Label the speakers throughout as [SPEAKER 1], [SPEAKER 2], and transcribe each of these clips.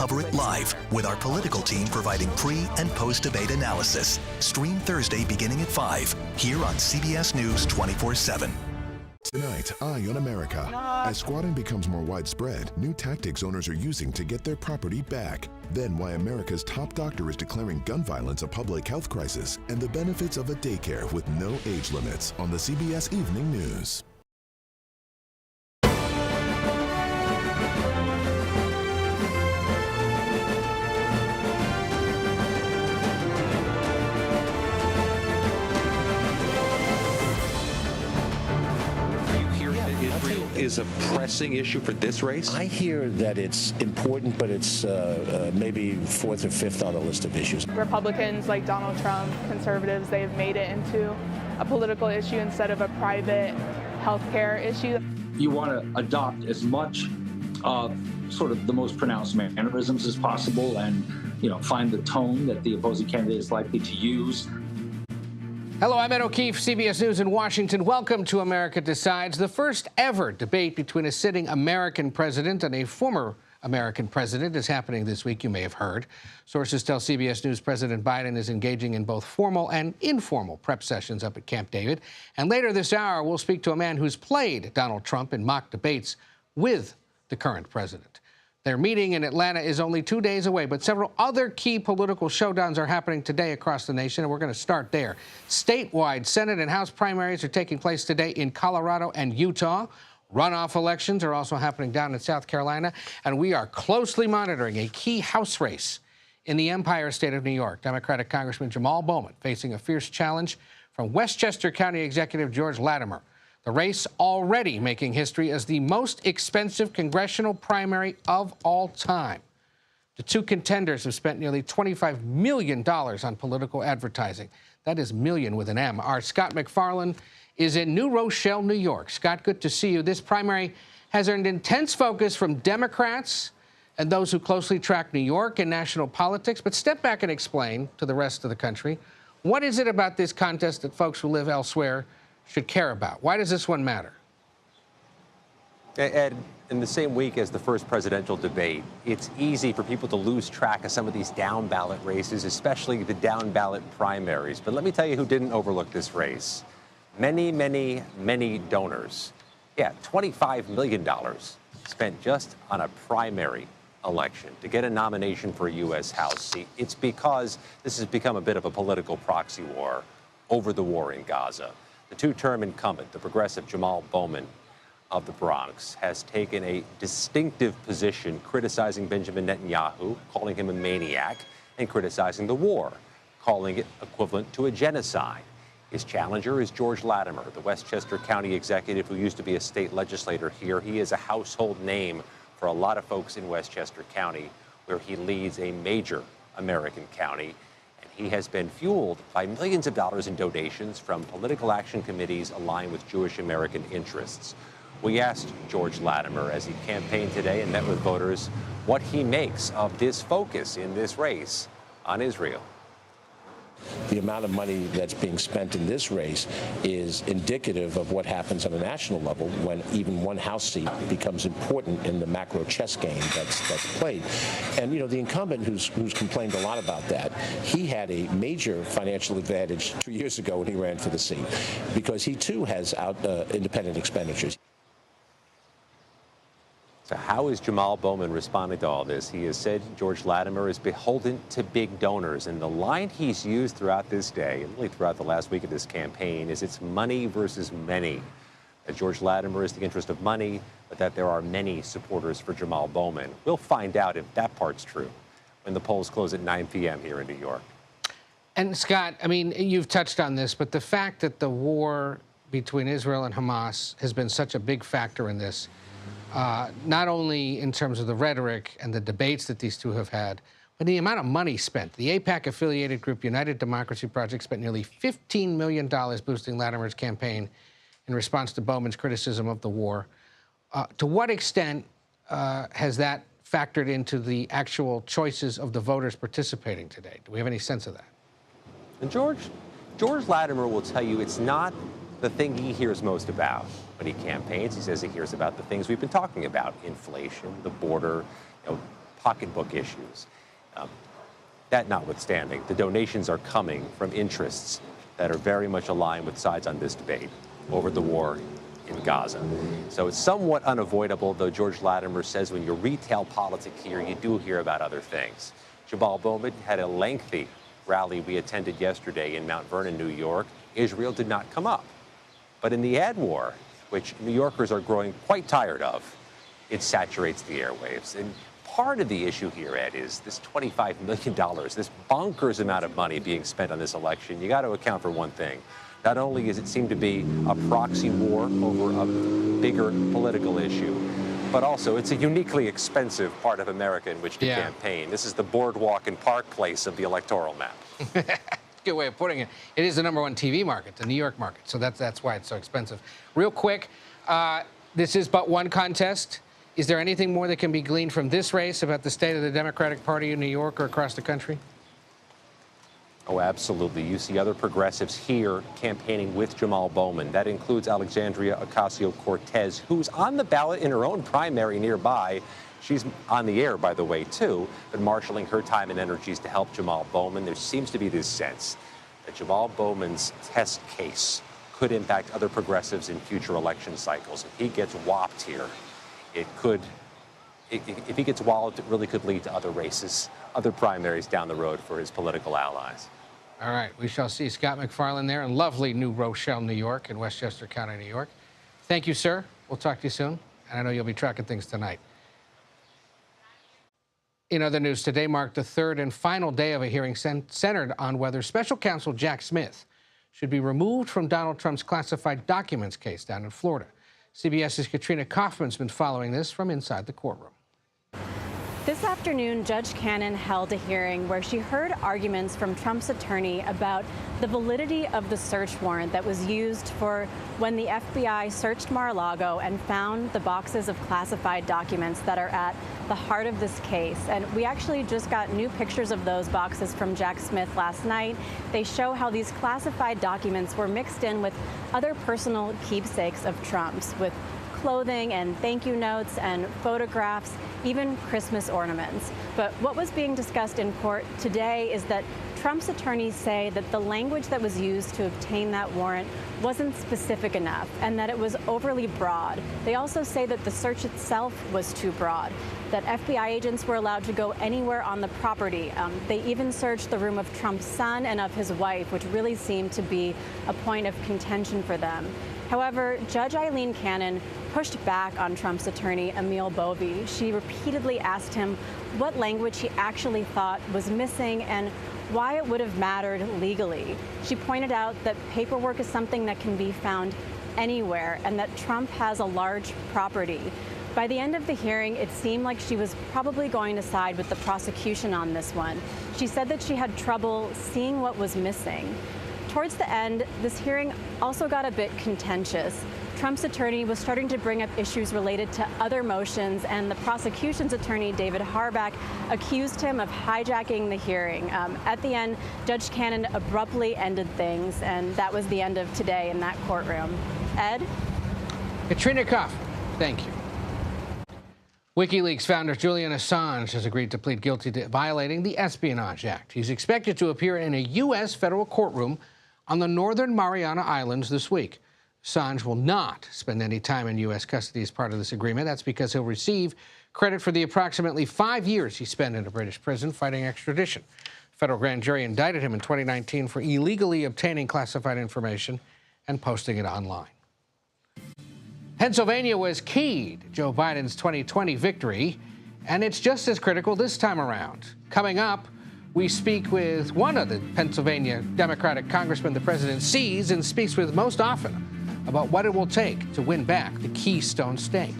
[SPEAKER 1] cover it live with our political team providing pre- and post-debate analysis. Stream Thursday beginning at 5 here on CBS News 24/7.
[SPEAKER 2] Tonight, Eye on America. As squatting becomes more widespread, new tactics owners are using to get their property back. Then why America's top doctor is declaring gun violence a public health crisis, and the benefits of a daycare with no age limits on the CBS Evening News.
[SPEAKER 3] Is a pressing issue for this race?
[SPEAKER 4] I hear that it's important, but it's maybe fourth or fifth on the list of issues.
[SPEAKER 5] Republicans like Donald Trump, conservatives, they've made it into a political issue instead of a private healthcare issue.
[SPEAKER 6] You want to adopt as much of sort of the most pronounced mannerisms as possible and, find the tone that the opposing candidate is likely to use.
[SPEAKER 7] Hello, I'm Ed O'Keefe, CBS News in Washington. Welcome to America Decides, the first ever debate between a sitting American president and a former American president is happening this week, you may have heard. Sources tell CBS News President Biden is engaging in both formal and informal prep sessions up at Camp David. And later this hour, we'll speak to a man who's played Donald Trump in mock debates with the current president. Their meeting in Atlanta is only 2 days away, but several other key political showdowns are happening today across the nation, and we're going to start there. Statewide Senate and House primaries are taking place today in Colorado and Utah. Runoff elections are also happening down in South Carolina, and we are closely monitoring a key House race in the Empire State of New York. Democratic Congressman Jamaal Bowman facing a fierce challenge from Westchester County Executive George Latimer. The race already making history as the most expensive congressional primary of all time. The two contenders have spent nearly $25 million on political advertising. That is million with an M. Our Scott McFarland is in New Rochelle, New York. Scott, good to see you. This primary has earned intense focus from Democrats and those who closely track New York and national politics. But step back and explain to the rest of the country, what is it about this contest that folks who live elsewhere should care about? Why does this one matter?
[SPEAKER 8] Ed, in the same week as the first presidential debate, it's easy for people to lose track of some of these down-ballot races, especially the down-ballot primaries. But let me tell you who didn't overlook this race. Many, many, many donors. Yeah, $25 million spent just on a primary election to get a nomination for a U.S. House seat. It's because this has become a bit of a political proxy war over the war in Gaza. The two-term incumbent, the progressive Jamaal Bowman of the Bronx, has taken a distinctive position criticizing Benjamin Netanyahu, calling him a maniac, and criticizing the war, calling it equivalent to a genocide. His challenger is George Latimer, the Westchester County executive who used to be a state legislator here. He is a household name for a lot of folks in Westchester County, where he leads a major American county. He has been fueled by millions of dollars in donations from political action committees aligned with Jewish American interests. We asked George Latimer as he campaigned today and met with voters what he makes of this focus in this race on Israel.
[SPEAKER 4] The amount of money that's being spent in this race is indicative of what happens on a national level when even one House seat becomes important in the macro chess game that's played. And, the incumbent who's complained a lot about that, he had a major financial advantage 2 years ago when he ran for the seat because he, too, has independent expenditures.
[SPEAKER 8] So how is Jamaal Bowman responding to all this? He has said George Latimer is beholden to big donors. And the line he's used throughout this day, and really throughout the last week of this campaign, is it's money versus many. That George Latimer is the interest of money, but that there are many supporters for Jamaal Bowman. We'll find out if that part's true when the polls close at 9 p.m. here in New York.
[SPEAKER 7] And Scott, you've touched on this, but the fact that the war between Israel and Hamas has been such a big factor in this, not only in terms of the rhetoric and the debates that these two have had, but the amount of money spent. The AIPAC-affiliated group United Democracy Project spent nearly $15 million boosting Latimer's campaign in response to Bowman's criticism of the war. To what extent has that factored into the actual choices of the voters participating today? Do we have any sense of that?
[SPEAKER 8] And George Latimer will tell you it's not the thing he hears most about when he campaigns. He says he hears about the things we've been talking about: inflation, the border, pocketbook issues. That notwithstanding, the donations are coming from interests that are very much aligned with sides on this debate over the war in Gaza. So it's somewhat unavoidable, though George Latimer says when you retail politics here, you do hear about other things. Jamaal Bowman had a lengthy rally we attended yesterday in Mount Vernon, New York. Israel did not come up. But in the ad war, which New Yorkers are growing quite tired of, it saturates the airwaves. And part of the issue here, Ed, is this $25 million, this bonkers amount of money being spent on this election. You got to account for one thing. Not only does it seem to be a proxy war over a bigger political issue, but also it's a uniquely expensive part of America in which to campaign. This is the boardwalk and park place of the electoral map.
[SPEAKER 7] Good way of putting it. It is the #1 TV market, the New York market, so that's why it's so expensive. Real quick, this is but one contest. Is there anything more that can be gleaned from this race about the state of the Democratic Party in New York or across the country?
[SPEAKER 8] Oh, absolutely. You see other progressives here campaigning with Jamaal Bowman. That includes Alexandria Ocasio-Cortez, who's on the ballot in her own primary nearby. She's on the air, by the way, too, but marshaling her time and energies to help Jamaal Bowman. There seems to be this sense that Jamaal Bowman's test case could impact other progressives in future election cycles. If he gets whopped here, it could, if he gets walloped, it really could lead to other races, other primaries down the road for his political allies.
[SPEAKER 7] All right, we shall see. Scott McFarland there in lovely New Rochelle, New York, in Westchester County, New York. Thank you, sir. We'll talk to you soon. And I know you'll be tracking things tonight. In other news, today marked the third and final day of a hearing centered on whether special counsel Jack Smith should be removed from Donald Trump's classified documents case down in Florida. CBS's Katrina Kaufman's been following this from inside the courtroom.
[SPEAKER 9] This afternoon, Judge Cannon held a hearing where she heard arguments from Trump's attorney about the validity of the search warrant that was used for when the FBI searched Mar-a-Lago and found the boxes of classified documents that are at the heart of this case. And we actually just got new pictures of those boxes from Jack Smith last night. They show how these classified documents were mixed in with other personal keepsakes of Trump's, with clothing and thank you notes and photographs, even Christmas ornaments. But what was being discussed in court today is that Trump's attorneys say that the language that was used to obtain that warrant wasn't specific enough and that it was overly broad. They also say that the search itself was too broad, that FBI agents were allowed to go anywhere on the property. They even searched the room of Trump's son and of his wife, which really seemed to be a point of contention for them. However, Judge Eileen Cannon pushed back on Trump's attorney, Emil Bovee. She repeatedly asked him what language he actually thought was missing and why it would have mattered legally. She pointed out that paperwork is something that can be found anywhere and that Trump has a large property. By the end of the hearing, it seemed like she was probably going to side with the prosecution on this one. She said that she had trouble seeing what was missing. Towards the end, this hearing also got a bit contentious. Trump's attorney was starting to bring up issues related to other motions, and the prosecution's attorney, David Harback, accused him of hijacking the hearing. At the end, Judge Cannon abruptly ended things, and that was the end of today in that courtroom. Ed?
[SPEAKER 7] Katrina Kaufman, thank you. WikiLeaks founder Julian Assange has agreed to plead guilty to violating the Espionage Act. He's expected to appear in a U.S. federal courtroom on the Northern Mariana Islands this week. Assange will not spend any time in U.S. custody as part of this agreement. That's because he'll receive credit for the approximately 5 years he spent in a British prison fighting extradition. A federal grand jury indicted him in 2019 for illegally obtaining classified information and posting it online. Pennsylvania was key to Joe Biden's 2020 victory, and it's just as critical this time around. Coming up, we speak with one of the Pennsylvania Democratic congressmen the president sees and speaks with most often about what it will take to win back the Keystone State.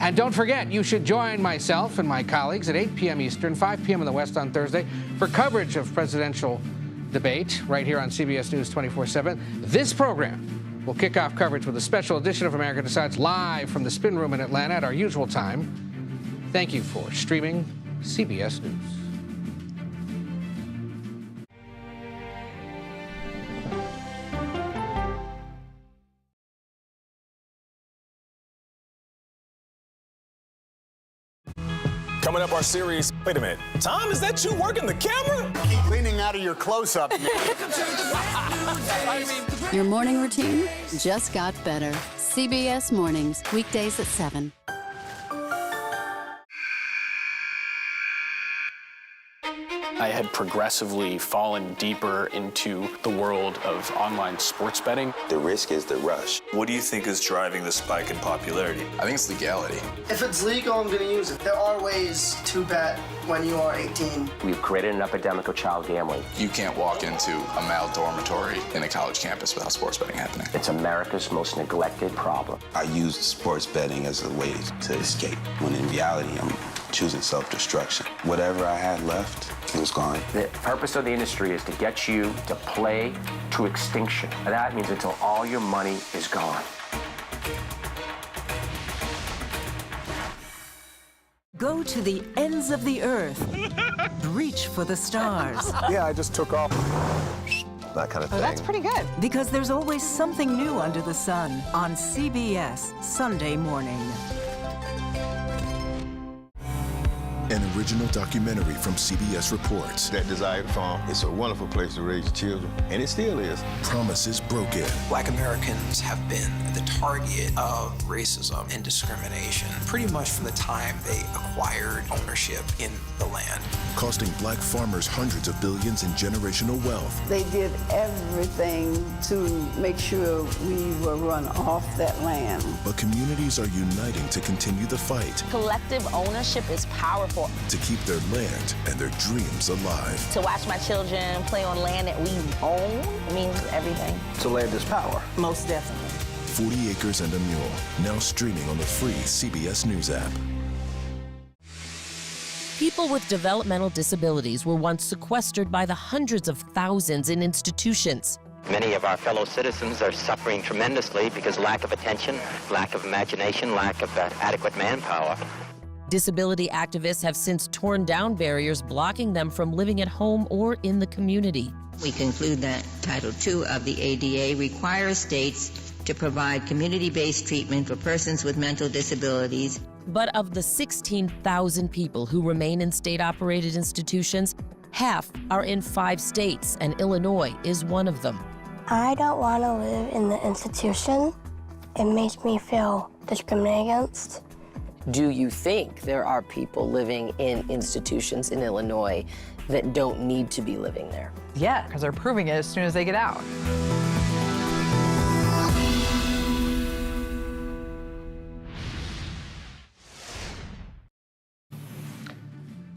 [SPEAKER 7] And don't forget, you should join myself and my colleagues at 8 p.m. Eastern, 5 p.m. in the West on Thursday for coverage of presidential debate right here on CBS News 24/7. This program will kick off coverage with a special edition of America Decides live from the Spin Room in Atlanta at our usual time. Thank you for streaming CBS News.
[SPEAKER 10] Coming up, our more serious. Wait a minute. Tom, is that you working the camera?
[SPEAKER 11] Keep leaning out of your close-up.
[SPEAKER 12] Your morning routine just got better. CBS Mornings, weekdays at 7.
[SPEAKER 13] I had progressively fallen deeper into the world of online sports betting.
[SPEAKER 14] The risk is the rush.
[SPEAKER 10] What do you think is driving the spike in popularity?
[SPEAKER 15] I think it's legality.
[SPEAKER 16] If it's legal, I'm going to use it. There are ways to bet when you are 18.
[SPEAKER 17] We've created an epidemic of child gambling.
[SPEAKER 15] You can't walk into a male dormitory in a college campus without sports betting happening.
[SPEAKER 17] It's America's most neglected problem.
[SPEAKER 14] I use sports betting as a way to escape, when in reality, I'm choosing self-destruction. Whatever I had left, it was gone.
[SPEAKER 17] The purpose of the industry is to get you to play to extinction. And that means until all your money is gone.
[SPEAKER 18] Go to the ends of the earth. Reach for the stars.
[SPEAKER 11] Yeah, I just took off. That kind of thing.
[SPEAKER 18] Oh, that's pretty good. Because there's always something new under the sun on CBS Sunday morning.
[SPEAKER 2] An original documentary from CBS reports.
[SPEAKER 19] That desired farm, it's a wonderful place to raise children, and it still is.
[SPEAKER 2] Promises broken.
[SPEAKER 20] Black Americans have been the target of racism and discrimination pretty much from the time they acquired ownership in the land.
[SPEAKER 2] Costing black farmers hundreds of billions in generational wealth.
[SPEAKER 21] They did everything to make sure we were run off that land.
[SPEAKER 2] But communities are uniting to continue the fight.
[SPEAKER 22] Collective ownership is powerful.
[SPEAKER 2] To keep their land and their dreams alive.
[SPEAKER 22] To watch my children play on land that we own means everything.
[SPEAKER 11] So land is power.
[SPEAKER 22] Most definitely.
[SPEAKER 2] 40 Acres and a Mule, now streaming on the free CBS News app.
[SPEAKER 23] People with developmental disabilities were once sequestered by the hundreds of thousands in institutions.
[SPEAKER 24] Many of our fellow citizens are suffering tremendously because lack of attention, lack of imagination, lack of adequate manpower.
[SPEAKER 23] Disability activists have since torn down barriers blocking them from living at home or in the community.
[SPEAKER 25] We conclude that Title II of the ADA requires states to provide community-based treatment for persons with mental disabilities.
[SPEAKER 23] But of the 16,000 people who remain in state-operated institutions, half are in 5 states, and Illinois is one of them.
[SPEAKER 26] I don't want to live in the institution. It makes me feel discriminated against.
[SPEAKER 27] Do you think there are people living in institutions in Illinois that don't need to be living there?
[SPEAKER 28] Yeah, because they're proving it as soon as they get out.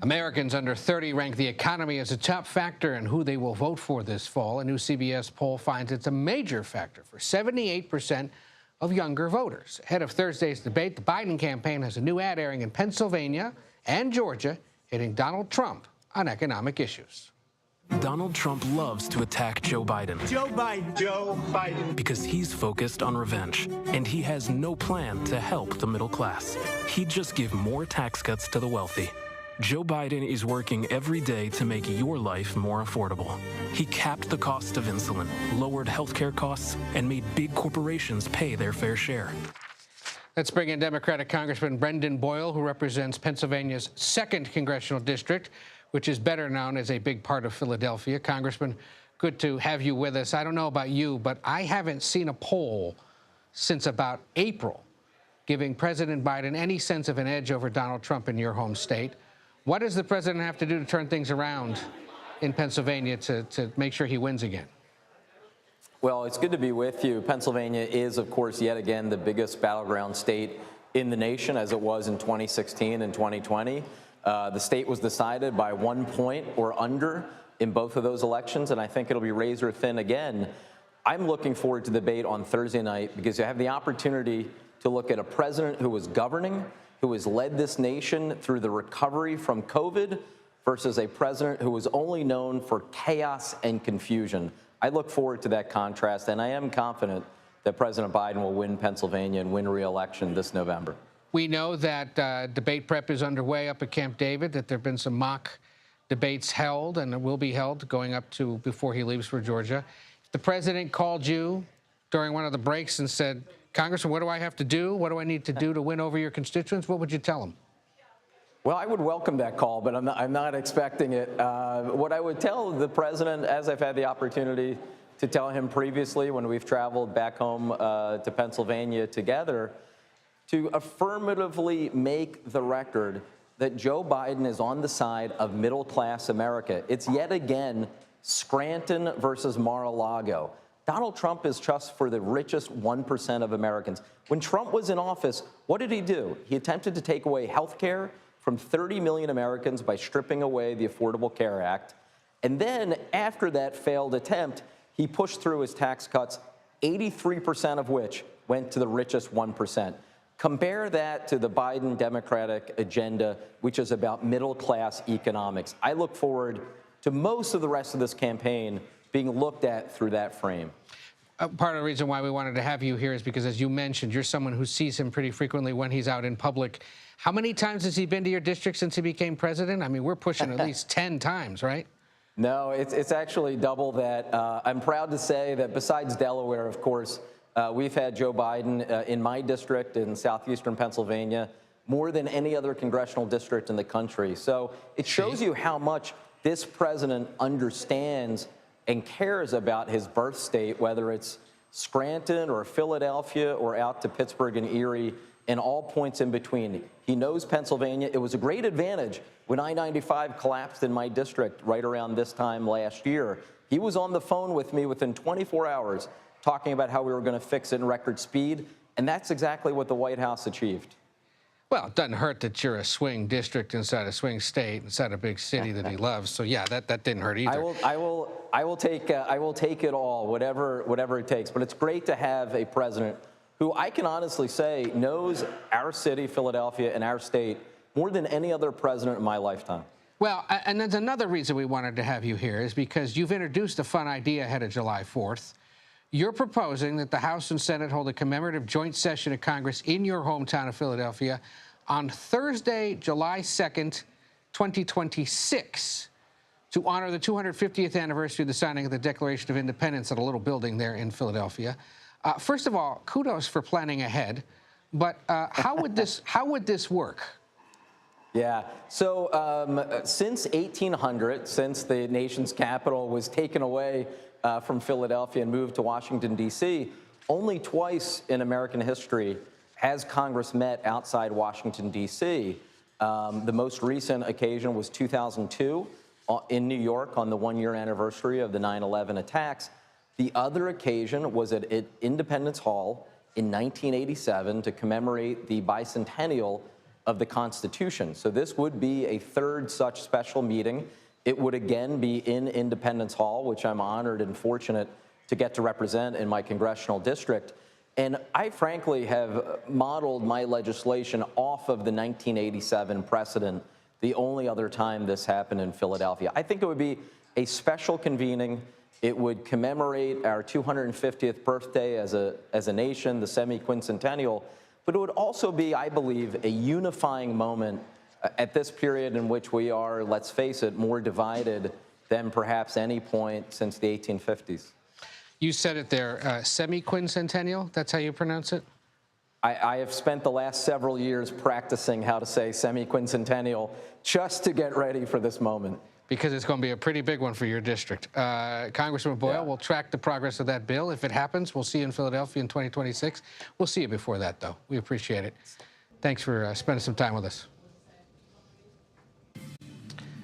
[SPEAKER 7] Americans under 30 rank the economy as a top factor in who they will vote for this fall. A new CBS poll finds it's a major factor for 78% of younger voters. Ahead of Thursday's debate, the Biden campaign has a new ad airing in Pennsylvania and Georgia, hitting Donald Trump on economic issues.
[SPEAKER 29] Donald Trump loves to attack Joe Biden.
[SPEAKER 11] Joe Biden. Joe Biden.
[SPEAKER 29] Because he's focused on revenge, and he has no plan to help the middle class. He'd just give more tax cuts to the wealthy. Joe Biden is working every day to make your life more affordable. He capped the cost of insulin, lowered healthcare costs, and made big corporations pay their fair share.
[SPEAKER 7] Let's bring in Democratic Congressman Brendan Boyle, who represents Pennsylvania's 2nd Congressional District, which is better known as a big part of Philadelphia. Congressman, good to have you with us. I don't know about you, but I haven't seen a poll since about April giving President Biden any sense of an edge over Donald Trump in your home state. What does the president have to do to turn things around in Pennsylvania to make sure he wins again?
[SPEAKER 30] Well, it's good to be with you. Pennsylvania is, of course, yet again the biggest battleground state in the nation, as it was in 2016 and 2020. The state was decided by 1 point or under in both of those elections, and I think it'll be razor thin again. I'm looking forward to the debate on Thursday night because you have the opportunity to look at a president who was governing, who has led this nation through the recovery from COVID, versus a president who was only known for chaos and confusion. I look forward to that contrast, and I am confident that President Biden will win Pennsylvania and win re-election this November.
[SPEAKER 7] We know that debate prep is underway up at Camp David, that there have been some mock debates held and will be held going up to before he leaves for Georgia. If the president called you during one of the breaks and said, Congressman, what do I have to do? What do I need to do to win over your constituents? What would you tell him?
[SPEAKER 30] Well, I would welcome that call, but I'm not expecting it. What I would tell the president, as I've had the opportunity to tell him previously when we've traveled back home to Pennsylvania together, to affirmatively make the record that Joe Biden is on the side of middle-class America. It's yet again Scranton versus Mar-a-Lago. Donald Trump is just for the richest 1% of Americans. When Trump was in office, what did he do? He attempted to take away health care from 30 million Americans by stripping away the Affordable Care Act. And then after that failed attempt, he pushed through his tax cuts, 83% of which went to the richest 1%. Compare that to the Biden Democratic agenda, which is about middle-class economics. I look forward to most of the rest of this campaign being looked at through that frame.
[SPEAKER 7] Part of the reason why we wanted to have you here is because, as you mentioned, you're someone who sees him pretty frequently when he's out in public. How many times has he been to your district since he became president? I mean, we're pushing at least 10 times, right?
[SPEAKER 30] No, it's actually double that. I'm proud to say that besides Delaware, of course, we've had Joe Biden in my district in southeastern Pennsylvania more than any other congressional district in the country. So it shows you how much this president understands and cares about his birth state, whether it's Scranton or Philadelphia or out to Pittsburgh and Erie and all points in between. He knows Pennsylvania. It was a great advantage when I-95 collapsed in my district right around this time last year. He was on the phone with me within 24 hours talking about how we were going to fix it in record speed, and that's exactly what the White House achieved.
[SPEAKER 7] Well, it doesn't hurt that you're a swing district inside a swing state, inside a big city that he loves. So yeah, that didn't hurt either.
[SPEAKER 30] I will take it all, whatever it takes. But it's great to have a president who I can honestly say knows our city, Philadelphia, and our state more than any other president in my lifetime.
[SPEAKER 7] Well, and there's another reason we wanted to have you here is because you've introduced a fun idea ahead of July 4th. You're proposing that the House and Senate hold a commemorative joint session of Congress in your hometown of Philadelphia on Thursday, July 2nd, 2026, to honor the 250th anniversary of the signing of the Declaration of Independence at a little building there in Philadelphia. First of all, kudos for planning ahead, but how would this work?
[SPEAKER 30] Yeah, so since 1800, since the nation's capital was taken away from Philadelphia and moved to Washington, D.C., only twice in American history has Congress met outside Washington, D.C. The most recent occasion was 2002 in New York on the one-year anniversary of the 9/11 attacks. The other occasion was at Independence Hall in 1987 to commemorate the bicentennial of the Constitution. So this would be a third such special meeting. It would again be in Independence Hall, which I'm honored and fortunate to get to represent in my congressional district. And I frankly have modeled my legislation off of the 1987 precedent, the only other time this happened in Philadelphia. I think it would be a special convening. It would commemorate our 250th birthday as a nation, the semi-quincentennial, but it would also be, I believe, a unifying moment at this period in which we are, let's face it, more divided than perhaps any point since the 1850s.
[SPEAKER 7] You said it there, semi-quincentennial, that's how you pronounce it?
[SPEAKER 30] I have spent the last several years practicing how to say semi-quincentennial just to get ready for this moment.
[SPEAKER 7] Because it's going to be a pretty big one for your district. Congressman Boyle, we'll track the progress of that bill. If it happens, we'll see you in Philadelphia in 2026. We'll see you before that, though. We appreciate it. Thanks for spending some time with us.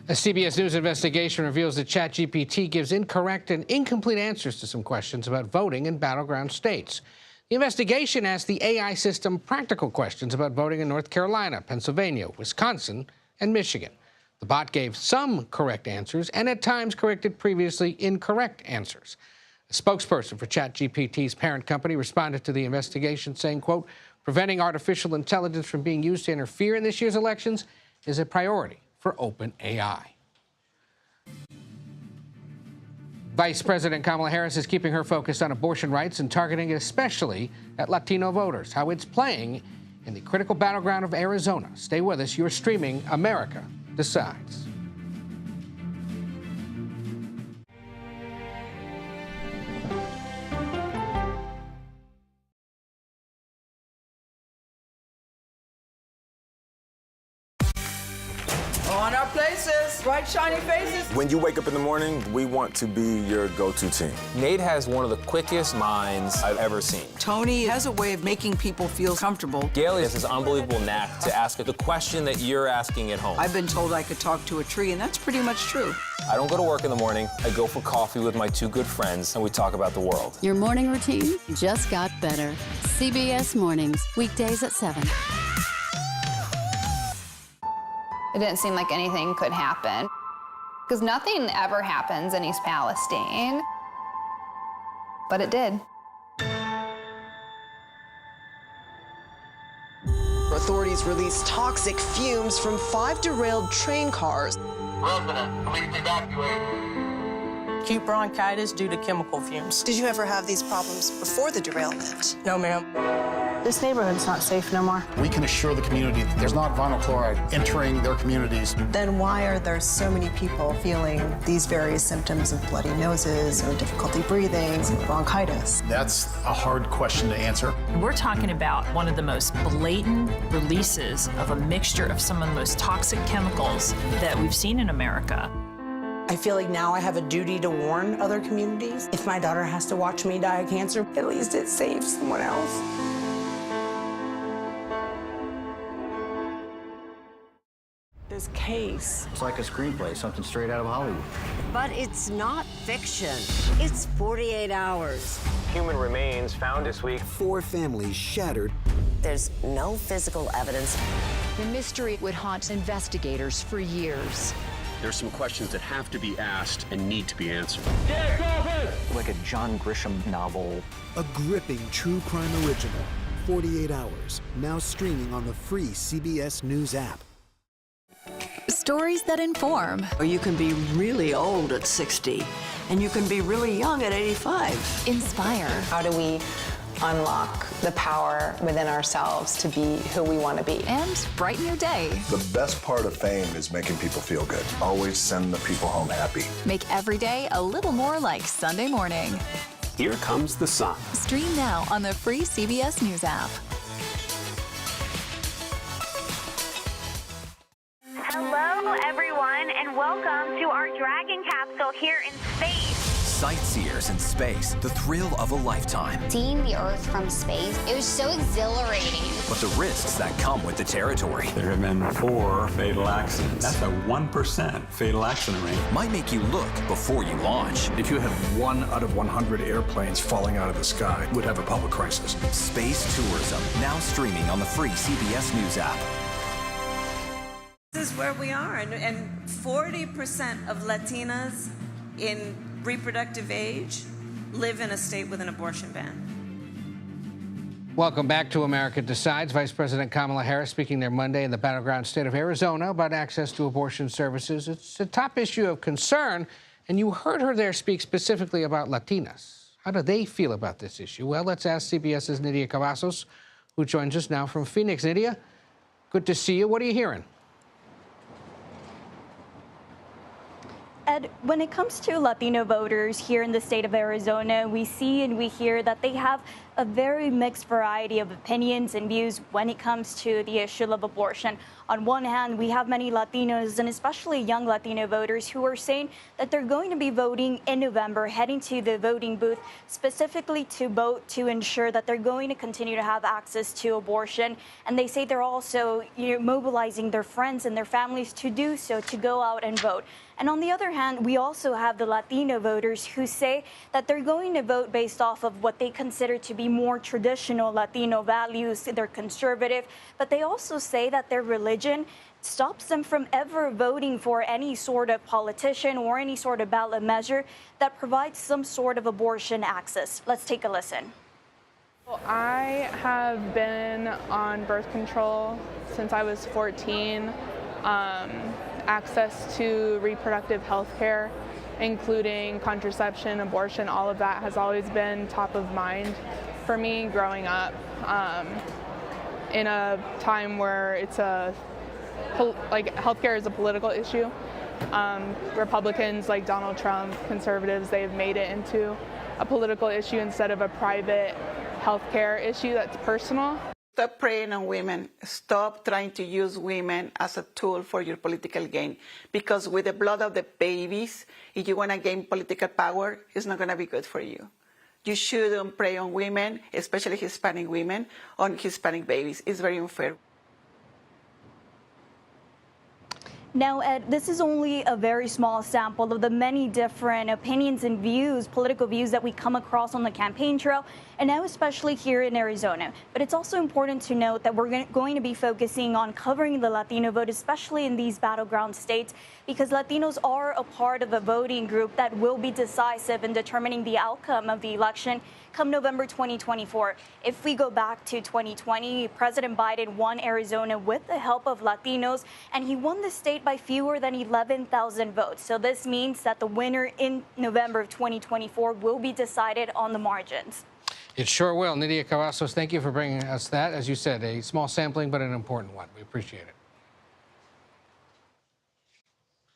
[SPEAKER 7] A CBS News investigation reveals that ChatGPT gives incorrect and incomplete answers to some questions about voting in battleground states. The investigation asked the AI system practical questions about voting in North Carolina, Pennsylvania, Wisconsin, and Michigan. The bot gave some correct answers and at times corrected previously incorrect answers. A spokesperson for ChatGPT's parent company responded to the investigation saying, quote, preventing artificial intelligence from being used to interfere in this year's elections is a priority for OpenAI. Vice President Kamala Harris is keeping her focus on abortion rights and targeting it especially at Latino voters, how it's playing in the critical battleground of Arizona. Stay with us. You're streaming America Decides.
[SPEAKER 1] bright, shiny faces.
[SPEAKER 3] When you wake up in the morning, we want to be your go-to team.
[SPEAKER 4] Nate has one of the quickest minds I've ever seen.
[SPEAKER 1] Tony has a way of making people feel comfortable.
[SPEAKER 4] Gail has this unbelievable knack to ask the question that you're asking at home.
[SPEAKER 1] I've been told I could talk to a tree, and that's pretty much true.
[SPEAKER 4] I don't go to work in the morning. I go for coffee with my two good friends, and we talk about the world.
[SPEAKER 5] Your morning routine just got better. CBS Mornings, weekdays at 7.
[SPEAKER 6] It didn't seem like anything could happen, because nothing ever happens in East Palestine, but it did.
[SPEAKER 8] Authorities released toxic fumes from 5 derailed train cars.
[SPEAKER 9] Resident, please evacuate.
[SPEAKER 1] Acute bronchitis due to chemical fumes.
[SPEAKER 8] Did you ever have these problems before the derailment?
[SPEAKER 1] No, ma'am.
[SPEAKER 8] This neighborhood's not safe no more.
[SPEAKER 10] We can assure the community that there's not vinyl chloride entering their communities.
[SPEAKER 8] Then why are there so many people feeling these various symptoms of bloody noses or difficulty breathing, bronchitis?
[SPEAKER 10] That's a hard question to answer.
[SPEAKER 12] We're talking about one of the most blatant releases of a mixture of some of the most toxic chemicals that we've seen in America.
[SPEAKER 8] I feel like now I have a duty to warn other communities. If my daughter has to watch me die of cancer, at least it saves someone else.
[SPEAKER 21] This case.
[SPEAKER 13] It's like a screenplay, something straight out of Hollywood.
[SPEAKER 31] But it's not fiction. It's 48 hours.
[SPEAKER 32] Human remains found this week.
[SPEAKER 33] 4 families shattered.
[SPEAKER 31] There's no physical evidence.
[SPEAKER 34] The mystery would haunt investigators for years.
[SPEAKER 35] There's some questions that have to be asked and need to be answered.
[SPEAKER 36] Like a John Grisham novel.
[SPEAKER 33] A gripping true crime original. 48 hours. Now streaming on the free CBS News app.
[SPEAKER 18] Stories that inform.
[SPEAKER 1] You can be really old at 60, and you can be really young at 85.
[SPEAKER 18] Inspire.
[SPEAKER 6] How do we unlock the power within ourselves to be who we want to be?
[SPEAKER 18] And brighten your day.
[SPEAKER 37] The best part of fame is making people feel good. Always send the people home happy.
[SPEAKER 18] Make every day a little more like Sunday morning.
[SPEAKER 35] Here comes the sun.
[SPEAKER 18] Stream now on the free CBS News app.
[SPEAKER 38] Hello, everyone, and welcome to our Dragon capsule here in space.
[SPEAKER 39] Sightseers in space, the thrill of a lifetime.
[SPEAKER 40] Seeing the Earth from space, it was so exhilarating.
[SPEAKER 39] But the risks that come with the territory.
[SPEAKER 41] There have been 4 fatal accidents. That's a 1% fatal accident rate.
[SPEAKER 39] Might make you look before you launch.
[SPEAKER 42] If you had 1 out of 100 airplanes falling out of the sky, we'd have a public crisis.
[SPEAKER 39] Space tourism, now streaming on the free CBS News app.
[SPEAKER 1] This is where we are, and 40% of Latinas in reproductive age live in a state with an abortion ban.
[SPEAKER 7] Welcome back to America Decides. Vice President Kamala Harris speaking there Monday in the battleground state of Arizona about access to abortion services. It's a top issue of concern, and you heard her there speak specifically about Latinas. How do they feel about this issue? Well, let's ask CBS's Nydia Cavazos, who joins us now from Phoenix. Nydia, good to see you. What are you hearing?
[SPEAKER 41] Ed, when it comes to Latino voters here in the state of Arizona, we see and we hear that they have a very mixed variety of opinions and views when it comes to the issue of abortion. On one hand, we have many Latinos and especially young Latino voters who are saying that they're going to be voting in November, heading to the voting booth specifically to vote to ensure that they're going to continue to have access to abortion. And they say they're also mobilizing their friends and their families to do so, to go out and vote. And on the other hand, we also have the Latino voters who say that they're going to vote based off of what they consider to be more traditional Latino values. They're conservative, but they also say that their religion stops them from ever voting for any sort of politician or any sort of ballot measure that provides some sort of abortion access. Let's take a listen.
[SPEAKER 42] Well, I have been on birth control since I was 14. Access to reproductive health care, including contraception, abortion, all of that has always been top of mind for me growing up in a time where it's healthcare is a political issue. Republicans like Donald Trump, conservatives, they've made it into a political issue instead of a private healthcare issue that's personal.
[SPEAKER 2] Stop preying on women. Stop trying to use women as a tool for your political gain. Because with the blood of the babies, if you want to gain political power, it's not going to be good for you. You shouldn't prey on women, especially Hispanic women, on Hispanic babies. It's very unfair.
[SPEAKER 41] Now, Ed, this is only a very small sample of the many different opinions and views, political views that we come across on the campaign trail, and now especially here in Arizona. But it's also important to note that we're going to be focusing on covering the Latino vote, especially in these battleground states, because Latinos are a part of a voting group that will be decisive in determining the outcome of the election come November 2024. If we go back to 2020, President Biden won Arizona with the help of Latinos, and he won the state by fewer than 11,000 votes. So this means that the winner in November of 2024 will be decided on the margins.
[SPEAKER 7] It sure will. Nydia Cavazos, thank you for bringing us that. As you said, a small sampling, but an important one. We appreciate it.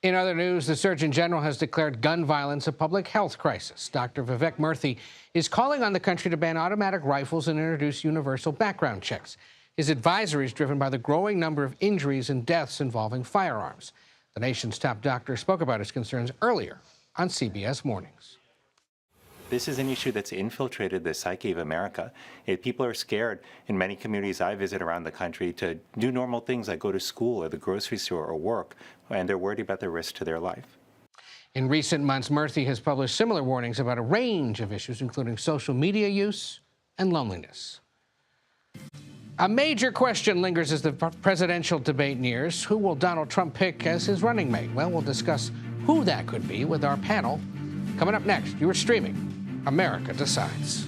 [SPEAKER 7] In other news, the Surgeon General has declared gun violence a public health crisis. Dr. Vivek Murthy is calling on the country to ban automatic rifles and introduce universal background checks. His advisory is driven by the growing number of injuries and deaths involving firearms. The nation's top doctor spoke about his concerns earlier on CBS Mornings.
[SPEAKER 3] This is an issue that's infiltrated the psyche of America. People are scared in many communities I visit around the country to do normal things like go to school or the grocery store or work, and they're worried about the risk to their life.
[SPEAKER 7] In recent months, Murthy has published similar warnings about a range of issues, including social media use and loneliness. A major question lingers as the presidential debate nears. Who will Donald Trump pick as his running mate? Well, we'll discuss who that could be with our panel. Coming up next, you are streaming America Decides.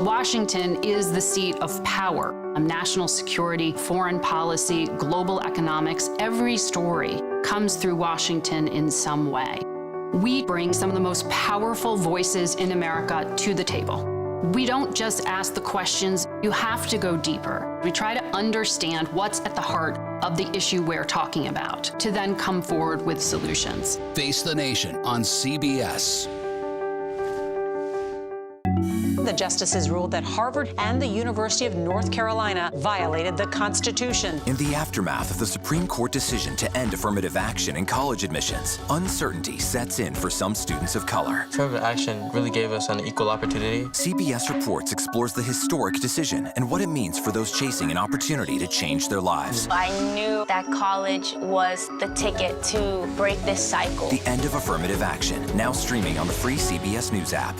[SPEAKER 4] Washington is the seat of power. National security, foreign policy, global economics, every story comes through Washington in some way. We bring some of the most powerful voices in America to the table. We don't just ask the questions, you have to go deeper. We try to understand what's at the heart of the issue we're talking about, to then come forward with solutions.
[SPEAKER 5] Face the Nation on CBS.
[SPEAKER 9] The justices ruled that Harvard and the University of North Carolina violated the Constitution.
[SPEAKER 39] In the aftermath of the Supreme Court decision to end affirmative action in college admissions, uncertainty sets in for some students of color.
[SPEAKER 10] Affirmative action really gave us an equal opportunity.
[SPEAKER 39] CBS Reports explores the historic decision and what it means for those chasing an opportunity to change their lives.
[SPEAKER 40] I knew that college was the ticket to break this cycle.
[SPEAKER 39] The end of affirmative action, now streaming on the free CBS News app.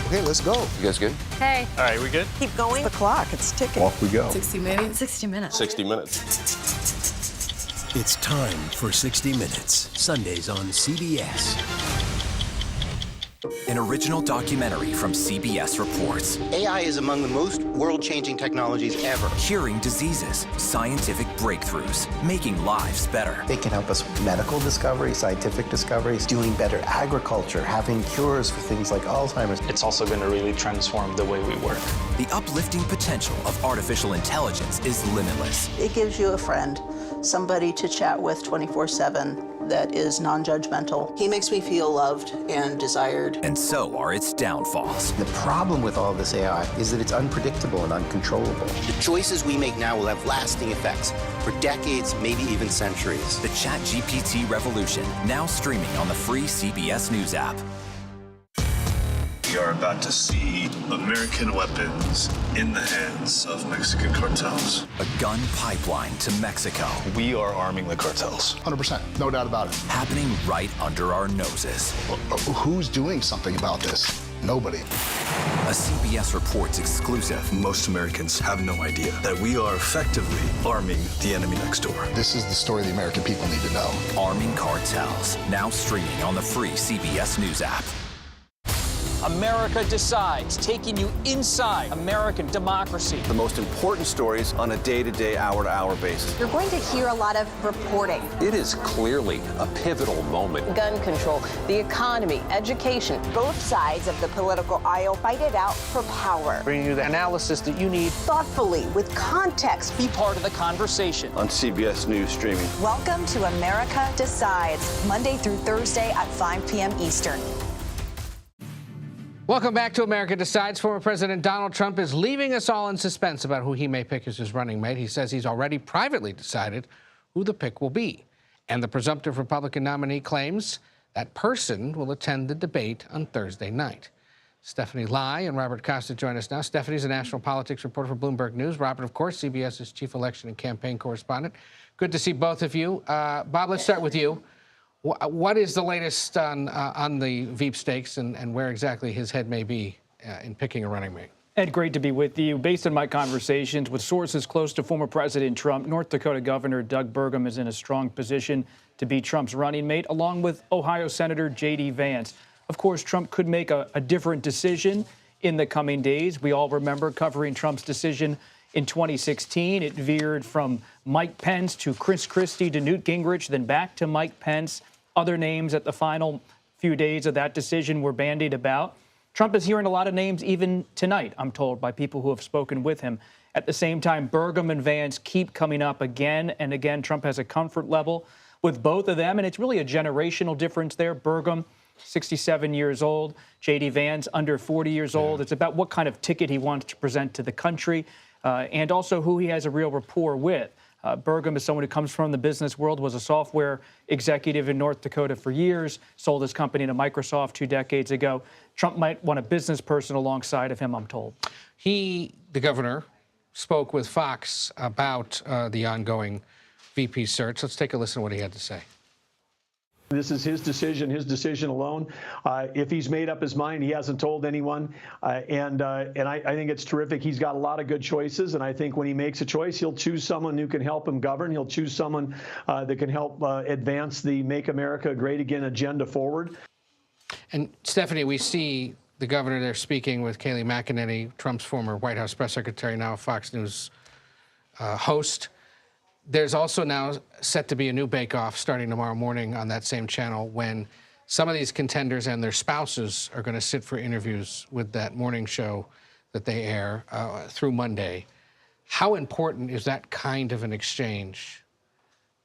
[SPEAKER 37] Okay, let's go. You guys good?
[SPEAKER 40] Hey.
[SPEAKER 10] All right, we good?
[SPEAKER 9] Keep going.
[SPEAKER 8] The clock, it's ticking.
[SPEAKER 37] Off we go.
[SPEAKER 34] 60 minutes. 60 minutes.
[SPEAKER 35] 60 minutes.
[SPEAKER 33] It's time for 60 Minutes, Sundays on CBS.
[SPEAKER 39] An original documentary from CBS Reports.
[SPEAKER 11] AI is among the most world-changing technologies ever.
[SPEAKER 39] Curing diseases, scientific breakthroughs, making lives better.
[SPEAKER 11] They can help us with medical discoveries, scientific discoveries, doing better agriculture, having cures for things like Alzheimer's.
[SPEAKER 10] It's also going to really transform the way we work.
[SPEAKER 39] The uplifting potential of artificial intelligence is limitless.
[SPEAKER 14] It gives you a friend, somebody to chat with 24/7 that is non-judgmental. He makes me feel loved and desired.
[SPEAKER 39] And so are its downfalls.
[SPEAKER 11] The problem with all this AI is that it's unpredictable and uncontrollable. The choices we make now will have lasting effects for decades, maybe even centuries.
[SPEAKER 39] The ChatGPT revolution, now streaming on the free CBS News app.
[SPEAKER 15] We are about to see American weapons in the hands of Mexican cartels.
[SPEAKER 39] A gun pipeline to Mexico.
[SPEAKER 15] We are arming the cartels.
[SPEAKER 37] 100%, no doubt about it.
[SPEAKER 39] Happening right under our noses.
[SPEAKER 37] Who's doing something about this? Nobody.
[SPEAKER 39] A CBS Reports exclusive.
[SPEAKER 15] Most Americans have no idea that we are effectively arming the enemy next door.
[SPEAKER 37] This is the story the American people need to know.
[SPEAKER 39] Arming cartels, now streaming on the free CBS News app.
[SPEAKER 6] America Decides, taking you inside American democracy.
[SPEAKER 37] The most important stories on a day-to-day, hour-to-hour basis.
[SPEAKER 12] You're going to hear a lot of reporting.
[SPEAKER 35] It is clearly a pivotal moment.
[SPEAKER 13] Gun control, the economy, education.
[SPEAKER 8] Both sides of the political aisle fight it out for power.
[SPEAKER 7] Bringing you the analysis that you need.
[SPEAKER 8] Thoughtfully, with context.
[SPEAKER 6] Be part of the conversation.
[SPEAKER 37] On CBS News Streaming.
[SPEAKER 12] Welcome to America Decides, Monday through Thursday at 5 p.m. Eastern.
[SPEAKER 7] Welcome back to America Decides. Former President Donald Trump is leaving us all in suspense about who he may pick as his running mate. He says he's already privately decided who the pick will be. And the presumptive Republican nominee claims that person will attend the debate on Thursday night. Stephanie Lai and Robert Costa join us now. Stephanie's a national politics reporter for Bloomberg News. Robert, of course, CBS's chief election and campaign correspondent. Good to see both of you. Bob, let's start with you. What is the latest on the Veep stakes and where exactly his head may be in picking a running mate?
[SPEAKER 16] Ed, great to be with you. Based on my conversations with sources close to former President Trump, North Dakota Governor Doug Burgum is in a strong position to be Trump's running mate, along with Ohio Senator J.D. Vance. Of course, Trump could make a different decision in the coming days. We all remember covering Trump's decision in 2016. It veered from Mike Pence to Chris Christie to Newt Gingrich, then back to Mike Pence. Other names at the final few days of that decision were bandied about. Trump is hearing a lot of names even tonight, I'm told, by people who have spoken with him. At the same time, Burgum and Vance keep coming up again and again. Trump has a comfort level with both of them, and it's really a generational difference there. Burgum, 67 years old. J.D. Vance, under 40 years old. It's about what kind of ticket he wants to present to the country and also who he has a real rapport with. Burgum is someone who comes from the business world, was a software executive in North Dakota for years, sold his company to Microsoft 2 decades ago. Trump might want a business person alongside of him, I'm told.
[SPEAKER 7] He, the governor, spoke with Fox about the ongoing VP search. Let's take a listen to what he had to say.
[SPEAKER 17] This is his decision alone. If he's made up his mind, he hasn't told anyone. And I think it's terrific. He's got a lot of good choices. And I think when he makes a choice, he'll choose someone who can help him govern. He'll choose someone that can help advance the Make America Great Again agenda forward.
[SPEAKER 7] And Stephanie, we see the governor there speaking with Kayleigh McEnany, Trump's former White House press secretary, now a Fox News host. There's also now set to be a new bake-off starting tomorrow morning on that same channel when some of these contenders and their spouses are going to sit for interviews with that morning show that they air through Monday. How important is that kind of an exchange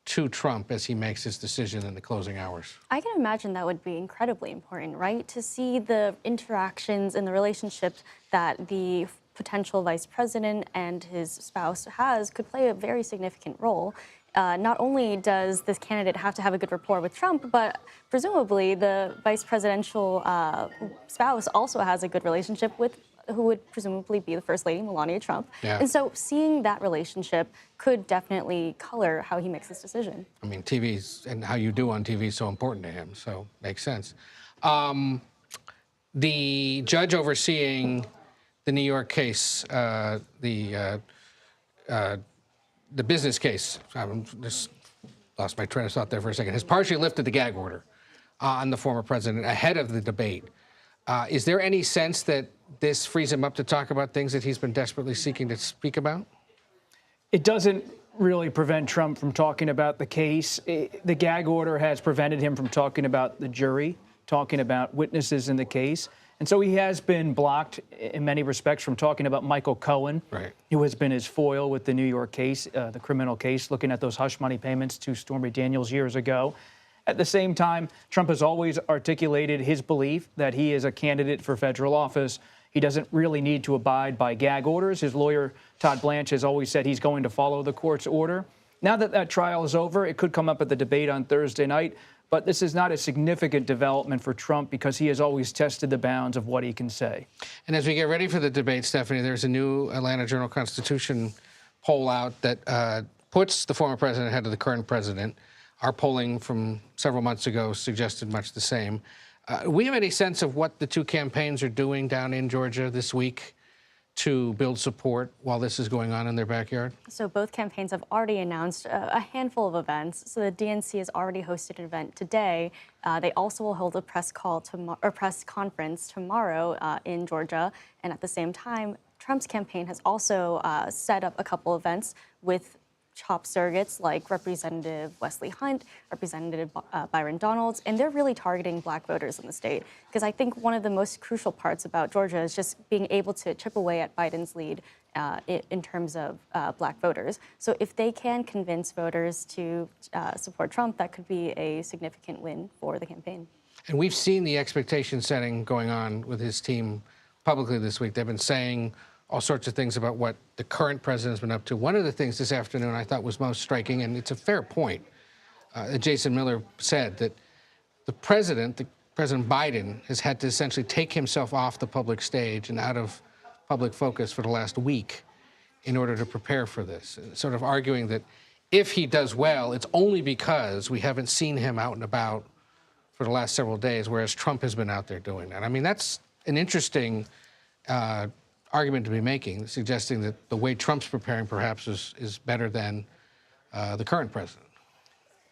[SPEAKER 7] to Trump as he makes his decision in the closing hours?
[SPEAKER 41] I can imagine that would be incredibly important, right? To see the interactions and the relationships that the potential vice president and his spouse could play a very significant role. Not only does this candidate have to have a good rapport with Trump, but presumably the vice presidential spouse also has a good relationship with who would presumably be the First Lady, Melania Trump. Yeah. And so seeing that relationship could definitely color how he makes this decision. I mean, TV's and how you do on TV is so important to him, so makes sense. The judge overseeing the New York case, the business case, I just lost my train of thought there for a second, has partially lifted the gag order on the former president ahead of the debate. Is there any sense that this frees him up to talk about things that he's been desperately seeking to speak about? It doesn't really prevent Trump from talking about the case. The gag order has prevented him from talking about the jury, talking about witnesses in the case. And so he has been blocked in many respects from talking about Michael Cohen, who has been his foil with the New York case, the criminal case, looking at those hush money payments to Stormy Daniels years ago. At the same time, Trump has always articulated his belief that he is a candidate for federal office. He doesn't really need to abide by gag orders. His lawyer, Todd Blanche, has always said he's going to follow the court's order. Now that that trial is over, it could come up at the debate on Thursday night. But this is not a significant development for Trump because he has always tested the bounds of what he can say. And as we get ready for the debate, Stephanie, there's a new Atlanta Journal-Constitution poll out that puts the former president ahead of the current president. Our polling from several months ago suggested much the same. Do we have any sense of what the two campaigns are doing down in Georgia this week
[SPEAKER 7] to build support while this is going on in their backyard?
[SPEAKER 1] So both campaigns have already announced a handful of events. So the DNC has already hosted an event today. They also will hold a press conference tomorrow in Georgia. And at the same time, Trump's campaign has also set up a couple events with top surrogates like Representative Wesley Hunt, Representative Byron Donalds, and they're really targeting black voters in the state. Because I think one of the most crucial parts about Georgia is just being able to chip away at Biden's lead in terms of black voters. So if they can convince voters to support Trump, that could be a significant win for the campaign.
[SPEAKER 7] And we've seen the expectation setting going on with his team publicly this week. They've been saying all sorts of things about what the current president's been up to. One of the things this afternoon I thought was most striking, and it's a fair point, Jason Miller said that President Biden has had to essentially take himself off the public stage and out of public focus for the last week in order to prepare for this, sort of arguing that if he does well, it's only because we haven't seen him out and about for the last several days, whereas Trump has been out there doing that. I mean, that's an interesting argument to be making, suggesting that the way Trump's preparing perhaps is better than the current president.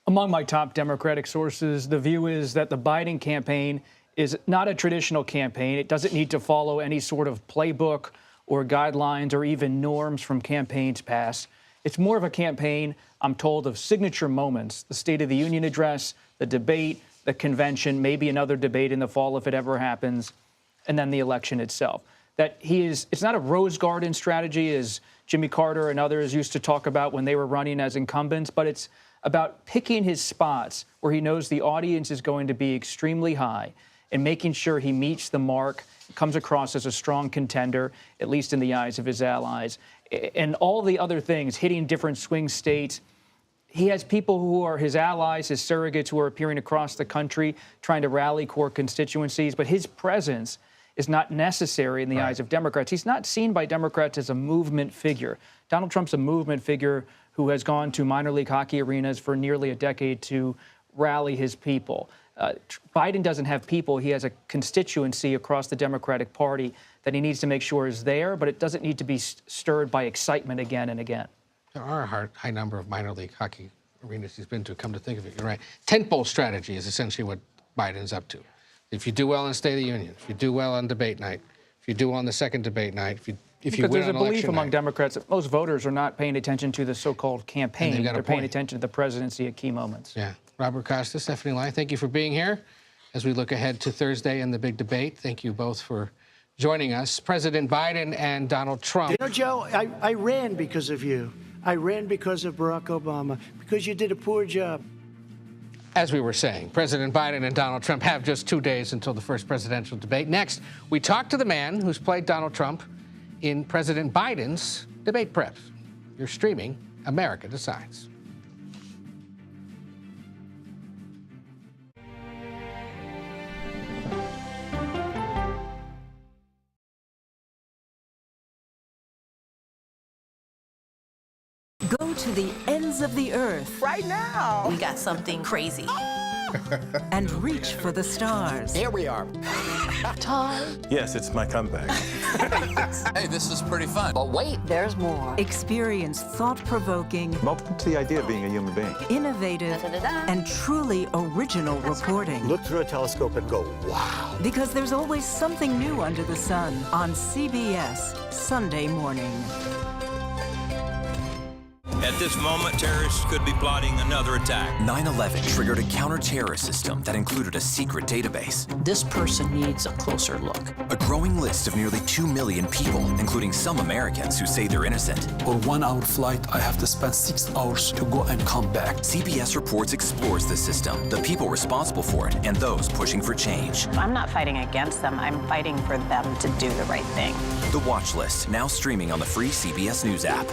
[SPEAKER 16] Among my top Democratic sources, the view is that the Biden campaign is not a traditional campaign. It doesn't need to follow any sort of playbook or guidelines or even norms from campaigns past. It's more of a campaign, I'm told, of signature moments, the State of the Union address, the debate, the convention, maybe another debate in the fall if it ever happens, and then the election itself. That it's not a rose garden strategy as Jimmy Carter and others used to talk about when they were running as incumbents, but it's about picking his spots where he knows the audience is going to be extremely high and making sure he meets the mark, comes across as a strong contender, at least in the eyes of his allies. And all the other things, hitting different swing states. He has people who are his allies, his surrogates, who are appearing across the country, trying to rally core constituencies, but his presence is not necessary in the eyes of Democrats. He's not seen by Democrats as a movement figure. Donald Trump's a movement figure who has gone to minor league hockey arenas for nearly a decade to rally his people. Biden doesn't have people. He has a constituency across the Democratic Party that he needs to make sure is there, but it doesn't need to be stirred by excitement again and again.
[SPEAKER 7] There are a high number of minor league hockey arenas he's been to, come to think of it. You're right. Tentpole strategy is essentially what Biden's up to. If you do well in State of the Union, if you do well on debate night, if you do well on the second debate night, if you win
[SPEAKER 16] there's
[SPEAKER 7] on
[SPEAKER 16] a belief
[SPEAKER 7] election
[SPEAKER 16] among
[SPEAKER 7] night.
[SPEAKER 16] Democrats that most voters are not paying attention to the so-called campaign.
[SPEAKER 7] They're
[SPEAKER 16] paying attention to the presidency at key moments.
[SPEAKER 7] Yeah. Robert Costa, Stephanie Lai, thank you for being here as we look ahead to Thursday and the big debate. Thank you both for joining us. President Biden and Donald Trump.
[SPEAKER 2] You know, Joe, I ran because of you. I ran because of Barack Obama, because you did a poor job.
[SPEAKER 7] As we were saying, President Biden and Donald Trump have just 2 days until the first presidential debate. Next, we talk to the man who's played Donald Trump in President Biden's debate prep. You're streaming America Decides.
[SPEAKER 3] Go to the ends of the earth.
[SPEAKER 4] Right now. We got something crazy.
[SPEAKER 3] And reach for the stars.
[SPEAKER 4] There we are. Time.
[SPEAKER 35] Yes, it's my comeback.
[SPEAKER 5] Hey, this is pretty fun.
[SPEAKER 3] But wait, there's more. Experience thought-provoking.
[SPEAKER 35] I'm open to the idea of being a human being.
[SPEAKER 3] Innovative and truly original reporting.
[SPEAKER 37] Look through a telescope and go, wow.
[SPEAKER 3] Because there's always something new under the sun on CBS Sunday morning.
[SPEAKER 18] At this moment, terrorists could be plotting another attack.
[SPEAKER 39] 9/11 triggered a counter-terrorist system that included a secret database.
[SPEAKER 4] This person needs a closer look.
[SPEAKER 39] A growing list of nearly 2 million people, including some Americans who say they're innocent.
[SPEAKER 19] For 1 hour flight, I have to spend 6 hours to go and come back.
[SPEAKER 39] CBS Reports explores the system, the people responsible for it, and those pushing for change.
[SPEAKER 9] I'm not fighting against them. I'm fighting for them to do the right thing.
[SPEAKER 39] The Watch List, now streaming on the free CBS News app.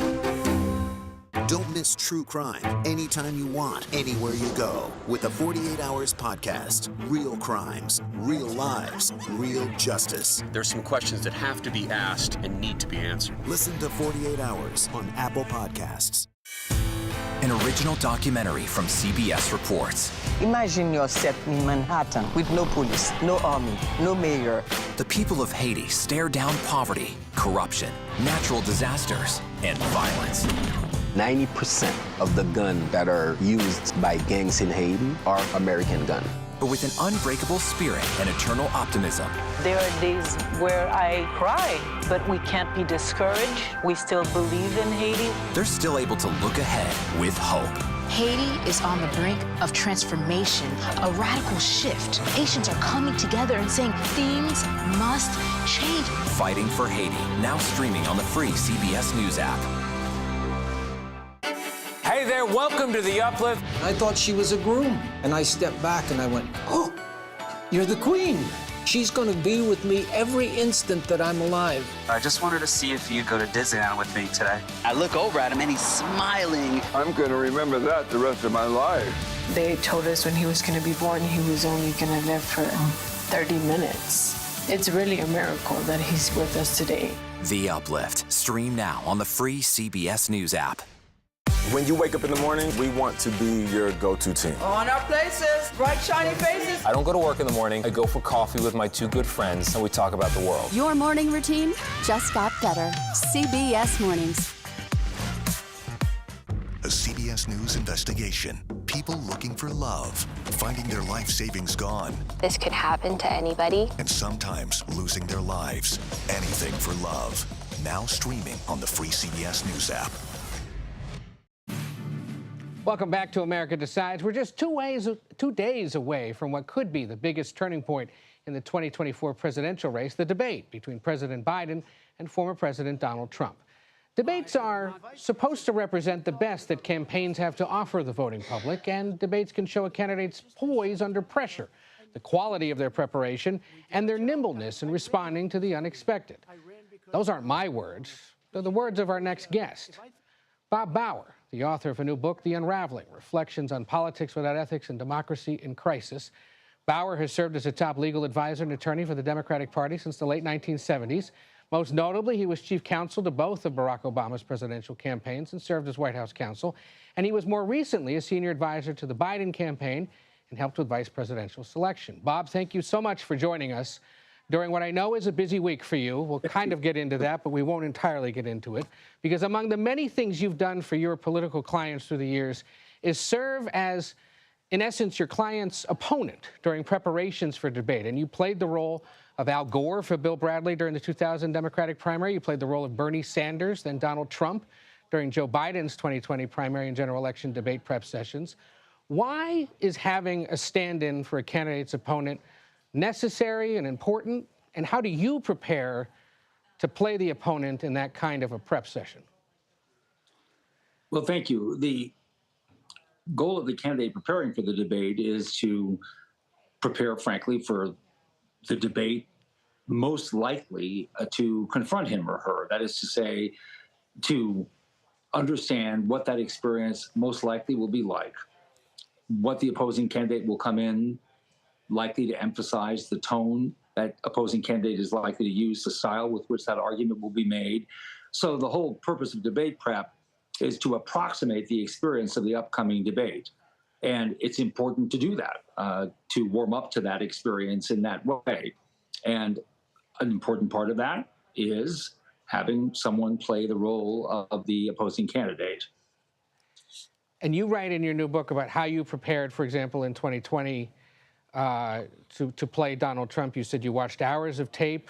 [SPEAKER 33] Don't miss true crime anytime you want, anywhere you go. With the 48 Hours podcast. Real crimes, real lives, real justice.
[SPEAKER 35] There's some questions that have to be asked and need to be answered.
[SPEAKER 33] Listen to 48 Hours on Apple Podcasts.
[SPEAKER 39] an original documentary from CBS Reports.
[SPEAKER 10] Imagine yourself in Manhattan with no police, no army, no mayor.
[SPEAKER 39] The people of Haiti stare down poverty, corruption, natural disasters, and violence.
[SPEAKER 11] 90% of the guns that are used by gangs in Haiti are American guns.
[SPEAKER 39] But with an unbreakable spirit and eternal optimism.
[SPEAKER 9] There are days where I cry, but we can't be discouraged. We still believe in Haiti.
[SPEAKER 39] They're still able to look ahead with hope.
[SPEAKER 14] Haiti is on the brink of transformation, a radical shift. Nations are coming together and saying things must change.
[SPEAKER 39] Fighting for Haiti, now streaming on the free CBS News app.
[SPEAKER 6] Hey there, welcome to The Uplift.
[SPEAKER 15] I thought she was a groom, and I stepped back and I went, oh, you're the queen. She's going to be with me every instant that I'm alive.
[SPEAKER 20] I just wanted to see if you'd go to Disneyland with me today.
[SPEAKER 21] I look over at him and he's smiling.
[SPEAKER 22] I'm going to remember that the rest of my life.
[SPEAKER 23] They told us when he was going to be born, he was only going to live for 30 minutes. It's really a miracle that he's with us today.
[SPEAKER 39] The Uplift. Stream now on the free CBS News app.
[SPEAKER 24] When you wake up in the morning, we want to be your go-to team.
[SPEAKER 25] On our places, bright, shiny faces.
[SPEAKER 6] I don't go to work in the morning. I go for coffee with my two good friends, and we talk about the world.
[SPEAKER 26] Your morning routine just got better. CBS Mornings.
[SPEAKER 33] A CBS News investigation. People looking for love, finding their life savings gone.
[SPEAKER 27] This could happen to anybody.
[SPEAKER 33] And sometimes losing their lives. Anything for love. Now streaming on the free CBS News app.
[SPEAKER 7] Welcome back to America Decides. We're just 2 days away from what could be the biggest turning point in the 2024 presidential race, the debate between President Biden and former President Donald Trump. Debates are supposed to represent the best that campaigns have to offer the voting public, and debates can show a candidate's poise under pressure, the quality of their preparation, and their nimbleness in responding to the unexpected. Those aren't my words. They're the words of our next guest, Bob Bauer, the author of a new book, The Unraveling, Reflections on Politics Without Ethics and Democracy in Crisis. Bauer has served as a top legal advisor and attorney for the Democratic Party since the late 1970s. Most notably, he was chief counsel to both of Barack Obama's presidential campaigns and served as White House counsel. And he was more recently a senior advisor to the Biden campaign and helped with vice presidential selection. Bob, thank you so much for joining us during what I know is a busy week for you. We'll kind of get into that, but we won't entirely get into it, because among the many things you've done for your political clients through the years is serve as, in essence, your client's opponent during preparations for debate. And you played the role of Al Gore for Bill Bradley during the 2000 Democratic primary. You played the role of Bernie Sanders, then Donald Trump, during Joe Biden's 2020 primary and general election debate prep sessions. Why is having a stand-in for a candidate's opponent necessary and important, and how do you prepare to play the opponent in that kind of a prep session?
[SPEAKER 28] Well, thank you. The goal of the candidate preparing for the debate is to prepare, frankly, for the debate most likely to confront him or her. That is to say, to understand what that experience most likely will be like, what the opposing candidate will come in likely to emphasize, the tone that opposing candidate is likely to use, the style with which that argument will be made. So the whole purpose of debate prep is to approximate the experience of the upcoming debate. And it's important to do that, to warm up to that experience in that way. And an important part of that is having someone play the role of the opposing candidate.
[SPEAKER 7] And you write in your new book about how you prepared, for example, in 2020, to play Donald Trump. You said you watched hours of tape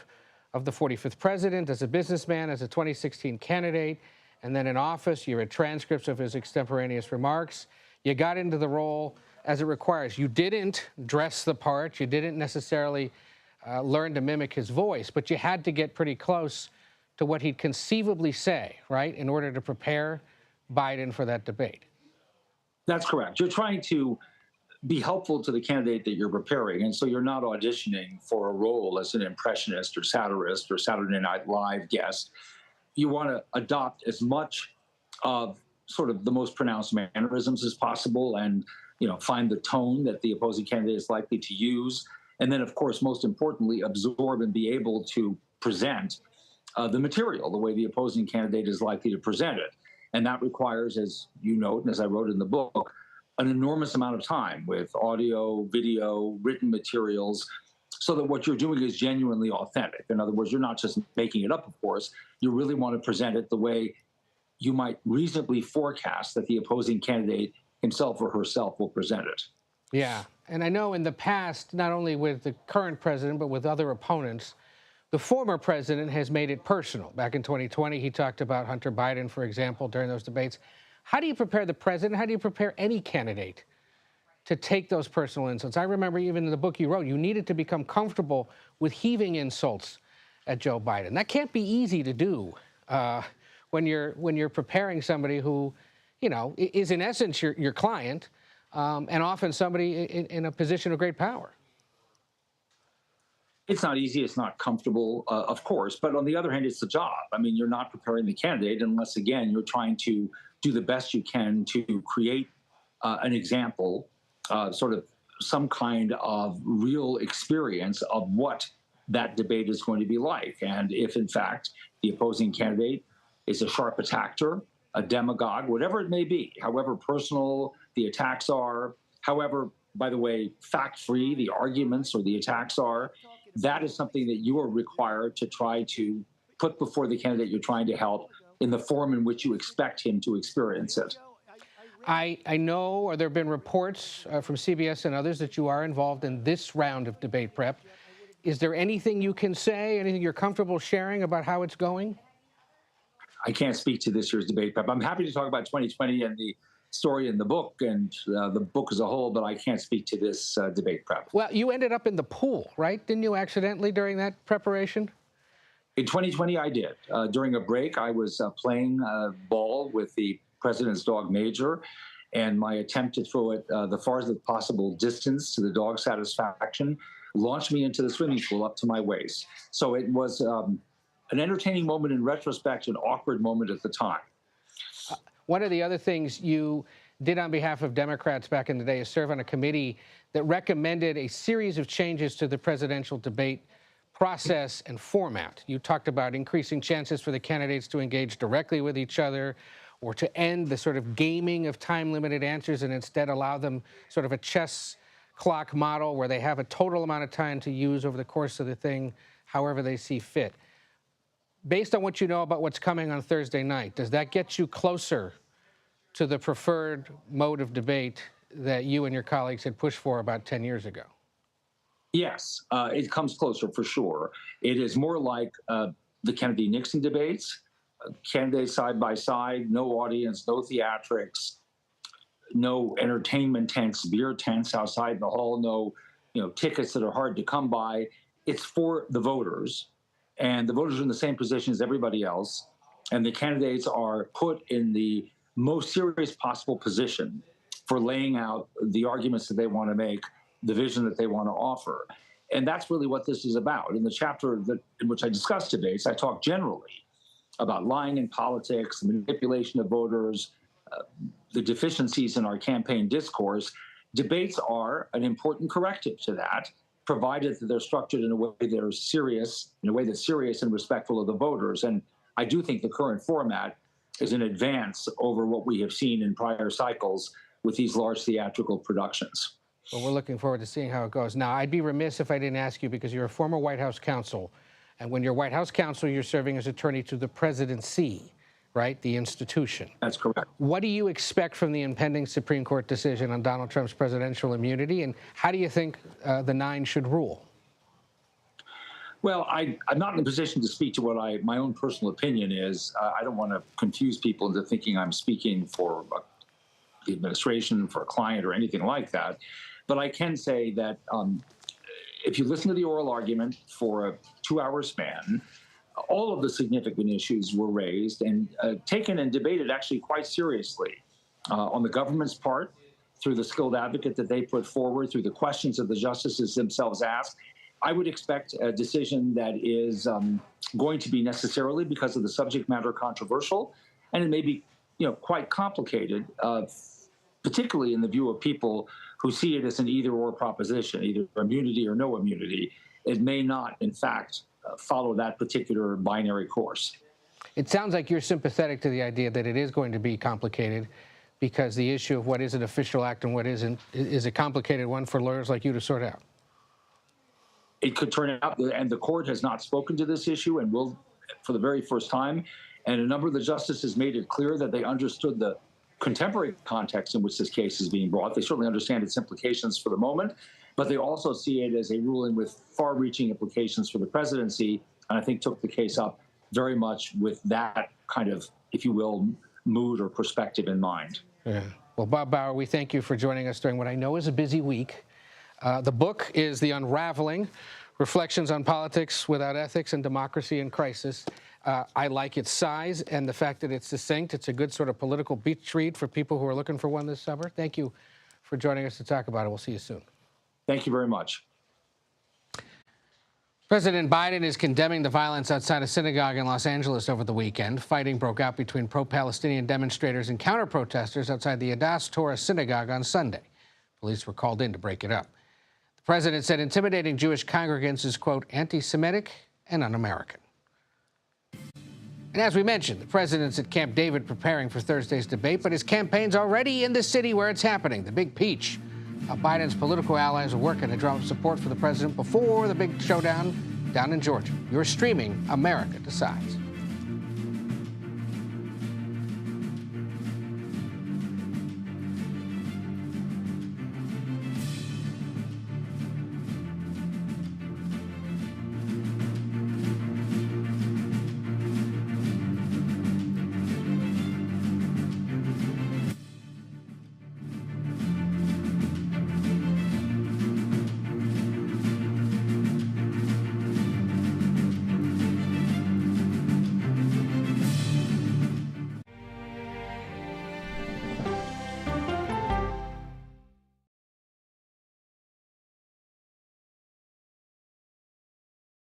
[SPEAKER 7] of the 45th president as a businessman, as a 2016 candidate, and then in office, you read transcripts of his extemporaneous remarks. You got into the role as it requires. You didn't dress the part. You didn't necessarily learn to mimic his voice, but you had to get pretty close to what he'd conceivably say, right, in order to prepare Biden for that debate.
[SPEAKER 28] That's correct. You're trying to be helpful to the candidate that you're preparing. And so you're not auditioning for a role as an impressionist or satirist or Saturday Night Live guest. You want to adopt as much of sort of the most pronounced mannerisms as possible and, find the tone that the opposing candidate is likely to use. And then, of course, most importantly, absorb and be able to present the material the way the opposing candidate is likely to present it. And that requires, as you note, and as I wrote in the book, an enormous amount of time with audio, video, written materials, so that what you're doing is genuinely authentic. In other words, you're not just making it up, of course. You really want to present it the way you might reasonably forecast that the opposing candidate himself or herself will present it.
[SPEAKER 7] Yeah, and I know in the past, not only with the current president, but with other opponents, the former president has made it personal. Back in 2020, he talked about Hunter Biden, for example, during those debates. How do you prepare the president? How do you prepare any candidate to take those personal insults? I remember even in the book you wrote, you needed to become comfortable with heaving insults at Joe Biden. That can't be easy to do when you're preparing somebody who, you know, is in essence your client, and often somebody in a position of great power.
[SPEAKER 28] It's not easy. It's not comfortable, of course. But on the other hand, it's the job. I mean, you're not preparing the candidate unless, again, you're trying to do the best you can to create an example, sort of some kind of real experience of what that debate is going to be like. And if, in fact, the opposing candidate is a sharp attacker, a demagogue, whatever it may be, however personal the attacks are, however, by the way, fact-free the arguments or the attacks are, that is something that you are required to try to put before the candidate you're trying to help in the form in which you expect him to experience it.
[SPEAKER 7] I know, or there have been reports from CBS and others that you are involved in this round of debate prep. Is there anything you can say, anything you're comfortable sharing about how it's going?
[SPEAKER 28] I can't speak to this year's debate prep. I'm happy to talk about 2020 and the story in the book and the book as a whole, but I can't speak to this debate prep.
[SPEAKER 7] Well, you ended up in the pool, right? Didn't you accidentally during that preparation?
[SPEAKER 28] In 2020, I did. During a break, I was playing ball with the president's dog, Major, and my attempt to throw it the farthest possible distance to the dog's satisfaction launched me into the swimming pool up to my waist. So it was an entertaining moment in retrospect, an awkward moment at the time.
[SPEAKER 7] One of the other things you did on behalf of Democrats back in the day is serve on a committee that recommended a series of changes to the presidential debate process and format. You talked about increasing chances for the candidates to engage directly with each other, or to end the sort of gaming of time-limited answers and instead allow them sort of a chess clock model where they have a total amount of time to use over the course of the thing however they see fit. Based on what you know about what's coming on Thursday night, does that get you closer to the preferred mode of debate that you and your colleagues had pushed for about 10 years ago?
[SPEAKER 28] Yes, it comes closer for sure. It is more like the Kennedy-Nixon debates, candidates side by side, no audience, no theatrics, no entertainment tents, beer tents outside the hall, no tickets that are hard to come by. It's for the voters, and the voters are in the same position as everybody else, and the candidates are put in the most serious possible position for laying out the arguments that they want to make, the vision that they want to offer. And that's really what this is about. In the chapter in which I discuss debates, I talk generally about lying in politics, the manipulation of voters, the deficiencies in our campaign discourse. Debates are an important corrective to that, provided that they're structured in a way that are serious, in a way that's serious and respectful of the voters. And I do think the current format is an advance over what we have seen in prior cycles with these large theatrical productions.
[SPEAKER 7] Well, we're looking forward to seeing how it goes. Now, I'd be remiss if I didn't ask you, because you're a former White House counsel, and when you're White House counsel, you're serving as attorney to the presidency, right? The institution.
[SPEAKER 28] That's correct.
[SPEAKER 7] What do you expect from the impending Supreme Court decision on Donald Trump's presidential immunity, and how do you think the nine should rule?
[SPEAKER 28] Well, I'm not in a position to speak to what my own personal opinion is. I don't want to confuse people into thinking I'm speaking for the administration, for a client, or anything like that. But I can say that if you listen to the oral argument for a 2-hour span, all of the significant issues were raised and taken and debated actually quite seriously on the government's part, through the skilled advocate that they put forward, through the questions that the justices themselves asked. I would expect a decision that is going to be necessarily, because of the subject matter, controversial, and it may be quite complicated, particularly in the view of people who see it as an either-or proposition, either immunity or no immunity. It may not, in fact, follow that particular binary course.
[SPEAKER 7] It sounds like you're sympathetic to the idea that it is going to be complicated because the issue of what is an official act and what isn't is a complicated one for lawyers like you to sort out.
[SPEAKER 28] It could turn out, and the court has not spoken to this issue and will for the very first time. And a number of the justices made it clear that they understood the contemporary context in which this case is being brought. They certainly understand its implications for the moment, but they also see it as a ruling with far-reaching implications for the presidency, and I think took the case up very much with that kind of, if you will, mood or perspective in mind.
[SPEAKER 7] Yeah. Well, Bob Bauer, we thank you for joining us during what I know is a busy week. The book is The Unraveling, Reflections on Politics Without Ethics and Democracy in Crisis. I like its size and the fact that it's succinct. It's a good sort of political beach read for people who are looking for one this summer. Thank you for joining us to talk about it. We'll see you soon.
[SPEAKER 28] Thank you very much.
[SPEAKER 7] President Biden is condemning the violence outside a synagogue in Los Angeles over the weekend. Fighting broke out between pro-Palestinian demonstrators and counter-protesters outside the Adass Torah synagogue on Sunday. Police were called in to break it up. The president said intimidating Jewish congregants is, quote, anti-Semitic and un-American. And as we mentioned, the president's at Camp David preparing for Thursday's debate, but his campaign's already in the city where it's happening, the Big Peach. Biden's political allies are working to drum up support for the president before the big showdown down in Georgia. You're streaming America Decides.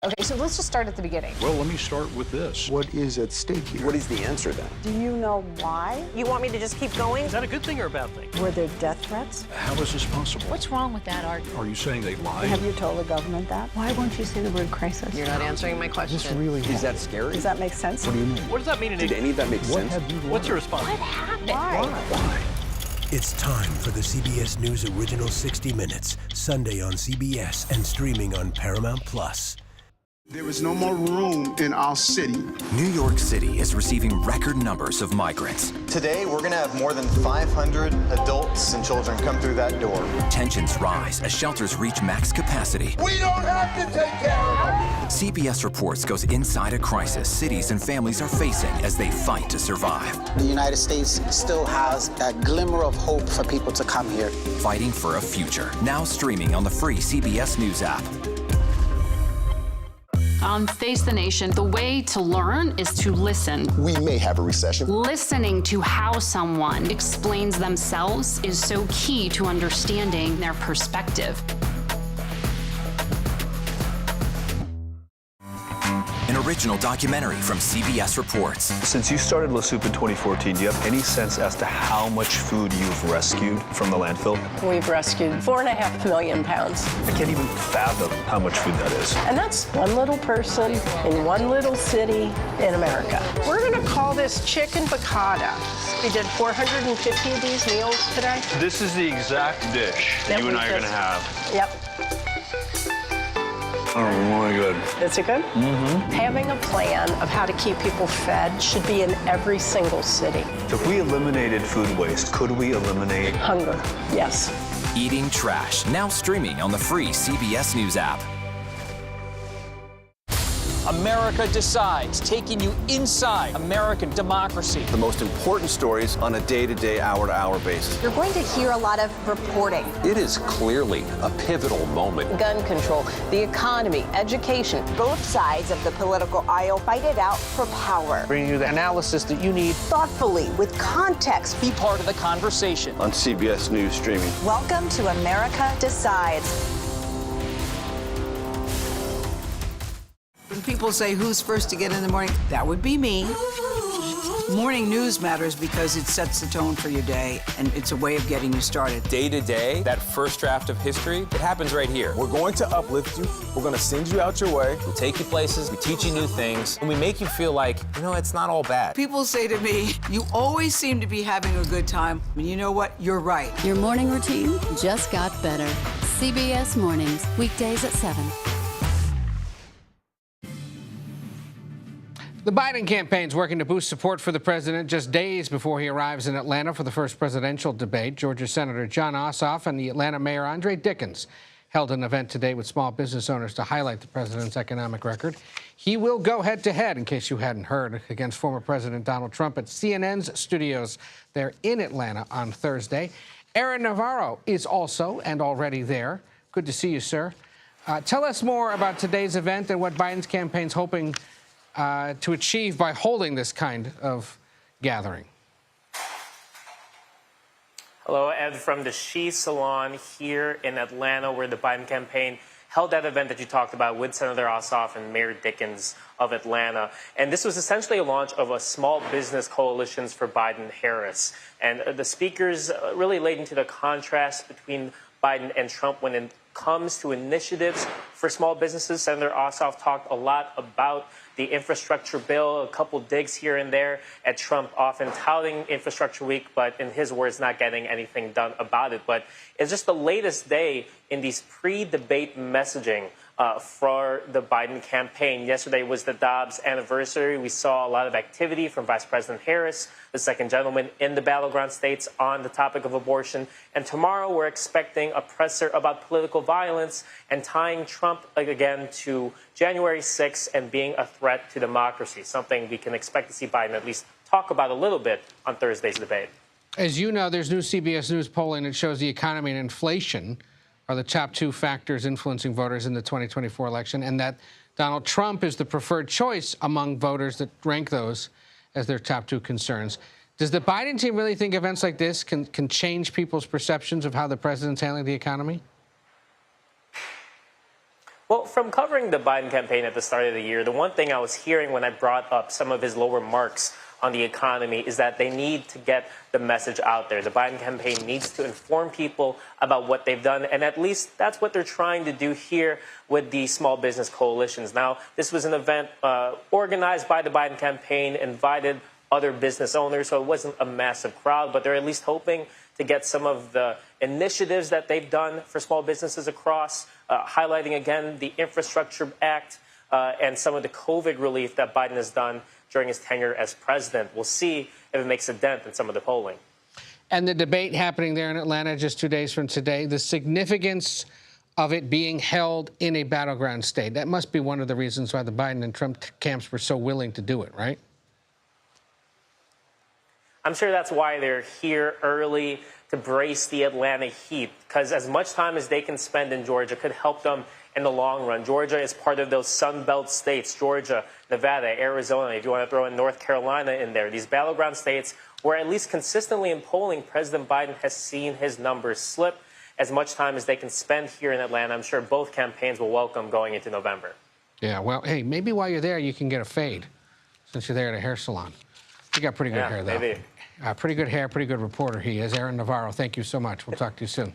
[SPEAKER 1] Okay, so let's just start at the beginning.
[SPEAKER 2] Well, let me start with this. What is at stake here?
[SPEAKER 3] What is the answer then?
[SPEAKER 4] Do you know why?
[SPEAKER 1] You want me to just keep going?
[SPEAKER 2] Is that a good thing or a bad thing?
[SPEAKER 4] Were there death threats?
[SPEAKER 2] How is this possible?
[SPEAKER 14] What's wrong with that argument?
[SPEAKER 2] Are you saying they lied?
[SPEAKER 4] Have you told the government that?
[SPEAKER 1] Why won't you say the word crisis? You're not answering my question.
[SPEAKER 3] Is that scary?
[SPEAKER 4] Does that make sense?
[SPEAKER 2] What do you mean? What does that mean in
[SPEAKER 3] Did any of that make sense?
[SPEAKER 2] What's your response?
[SPEAKER 1] What happened?
[SPEAKER 4] Why?
[SPEAKER 5] It's time for the CBS News Original 60 Minutes, Sunday on CBS and streaming on Paramount+.
[SPEAKER 8] There is no more room in our city.
[SPEAKER 39] New York City is receiving record numbers of migrants.
[SPEAKER 12] Today, we're going to have more than 500 adults and children come through that door.
[SPEAKER 39] Tensions rise as shelters reach max capacity.
[SPEAKER 8] We don't have to take care of them.
[SPEAKER 39] CBS Reports goes inside a crisis cities and families are facing as they fight to survive.
[SPEAKER 13] The United States still has that glimmer of hope for people to come here.
[SPEAKER 39] Fighting for a future. Now streaming on the free CBS News app.
[SPEAKER 16] On Face the Nation, the way to learn is to listen.
[SPEAKER 12] We may have a recession.
[SPEAKER 16] Listening to how someone explains themselves is so key to understanding their perspective.
[SPEAKER 39] An original documentary from CBS Reports.
[SPEAKER 17] Since you started La Soup in 2014, do you have any sense as to how much food you've rescued from the landfill?
[SPEAKER 23] We've rescued 4.5 million pounds.
[SPEAKER 17] I can't even fathom how much food that is.
[SPEAKER 23] And that's one little person in one little city in America. We're going to call this chicken piccata. We did 450 of these meals today.
[SPEAKER 17] This is the exact dish that you and I are going to have.
[SPEAKER 23] Yep.
[SPEAKER 17] Oh, really good.
[SPEAKER 23] Is it good?
[SPEAKER 17] Mm-hmm.
[SPEAKER 23] Having a plan of how to keep people fed should be in every single city.
[SPEAKER 17] If we eliminated food waste, could we eliminate
[SPEAKER 23] hunger? Yes.
[SPEAKER 39] Eating Trash, now streaming on the free CBS News app.
[SPEAKER 6] America Decides, taking you inside American democracy.
[SPEAKER 18] The most important stories on a day-to-day, hour-to-hour basis.
[SPEAKER 29] You're going to hear a lot of reporting.
[SPEAKER 35] It is clearly a pivotal moment.
[SPEAKER 29] Gun control, the economy, education. Both sides of the political aisle fight it out for power.
[SPEAKER 7] Bringing you the analysis that you need.
[SPEAKER 29] Thoughtfully, with context.
[SPEAKER 6] Be part of the conversation.
[SPEAKER 18] On CBS News Streaming.
[SPEAKER 29] Welcome to America Decides.
[SPEAKER 30] When people say who's first to get in the morning, that would be me.
[SPEAKER 9] Morning news matters because it sets the tone for your day, and it's a way of getting you started.
[SPEAKER 10] Day to day, that first draft of history, it happens right here.
[SPEAKER 18] We're going to uplift you. We're going to send you out your way.
[SPEAKER 10] We take you places, we teach you new things, and we make you feel like, it's not all bad.
[SPEAKER 9] People say to me, you always seem to be having a good time. And you know what? You're right.
[SPEAKER 11] Your morning routine just got better. CBS Mornings, weekdays at 7.
[SPEAKER 7] The Biden campaign's working to boost support for the president just days before he arrives in Atlanta for the first presidential debate. Georgia Senator Jon Ossoff and the Atlanta Mayor Andre Dickens held an event today with small business owners to highlight the president's economic record. He will go head-to-head, in case you hadn't heard, against former President Donald Trump at CNN's studios there in Atlanta on Thursday. Aaron Navarro is also and already there. Good to see you, sir. Tell us more about today's event and what Biden's campaign's hoping to achieve by holding this kind of gathering.
[SPEAKER 15] Hello, Ed, from the She Salon here in Atlanta, where the Biden campaign held that event that you talked about with Senator Ossoff and Mayor Dickens of Atlanta. And this was essentially a launch of a small business coalitions for Biden-Harris. And the speakers really laid into the contrast between Biden and Trump when it comes to initiatives for small businesses. Senator Ossoff talked a lot about the infrastructure bill, a couple digs here and there at Trump, often touting Infrastructure Week, but in his words, not getting anything done about it. But it's just the latest day in these pre-debate messaging for the Biden campaign. Yesterday was the Dobbs anniversary. We saw a lot of activity from Vice President Harris, the second gentleman, in the battleground states on the topic of abortion. And tomorrow we're expecting a presser about political violence and tying Trump again to January 6th and being a threat to democracy, something we can expect to see Biden at least talk about a little bit on Thursday's debate.
[SPEAKER 7] As you know, there's new CBS News polling that shows the economy and inflation are the top two factors influencing voters in the 2024 election, and that Donald Trump is the preferred choice among voters that rank those as their top two concerns. Does the Biden team really think events like this can change people's perceptions of how the president's handling the economy?
[SPEAKER 15] Well, from covering the Biden campaign at the start of the year, the one thing I was hearing when I brought up some of his lower marks on the economy is that they need to get the message out there. The Biden campaign needs to inform people about what they've done, and at least that's what they're trying to do here with the small business coalitions. Now, this was an event organized by the Biden campaign, invited other business owners, so it wasn't a massive crowd, but they're at least hoping to get some of the initiatives that they've done for small businesses across, highlighting again the Infrastructure Act and some of the COVID relief that Biden has done during his tenure as president. We'll see if it makes a dent in some of the polling.
[SPEAKER 7] And the debate happening there in Atlanta just 2 days from today, the significance of it being held in a battleground state. That must be one of the reasons why the Biden and Trump camps were so willing to do it, right?
[SPEAKER 15] I'm sure that's why they're here early to brace the Atlanta heat, because as much time as they can spend in Georgia could help them in the long run. Georgia is part of those Sun Belt states, Georgia, Nevada, Arizona, if you want to throw in North Carolina in there. These battleground states where at least consistently in polling, President Biden has seen his numbers slip. As much time as they can spend here in Atlanta, I'm sure both campaigns will welcome going into November.
[SPEAKER 7] Yeah, well, hey, maybe while you're there, you can get a fade, since you're there at a hair salon. You got pretty good hair, though.
[SPEAKER 15] Maybe.
[SPEAKER 7] Pretty good hair, pretty good reporter he is. Aaron Navarro, thank you so much. We'll talk to you soon.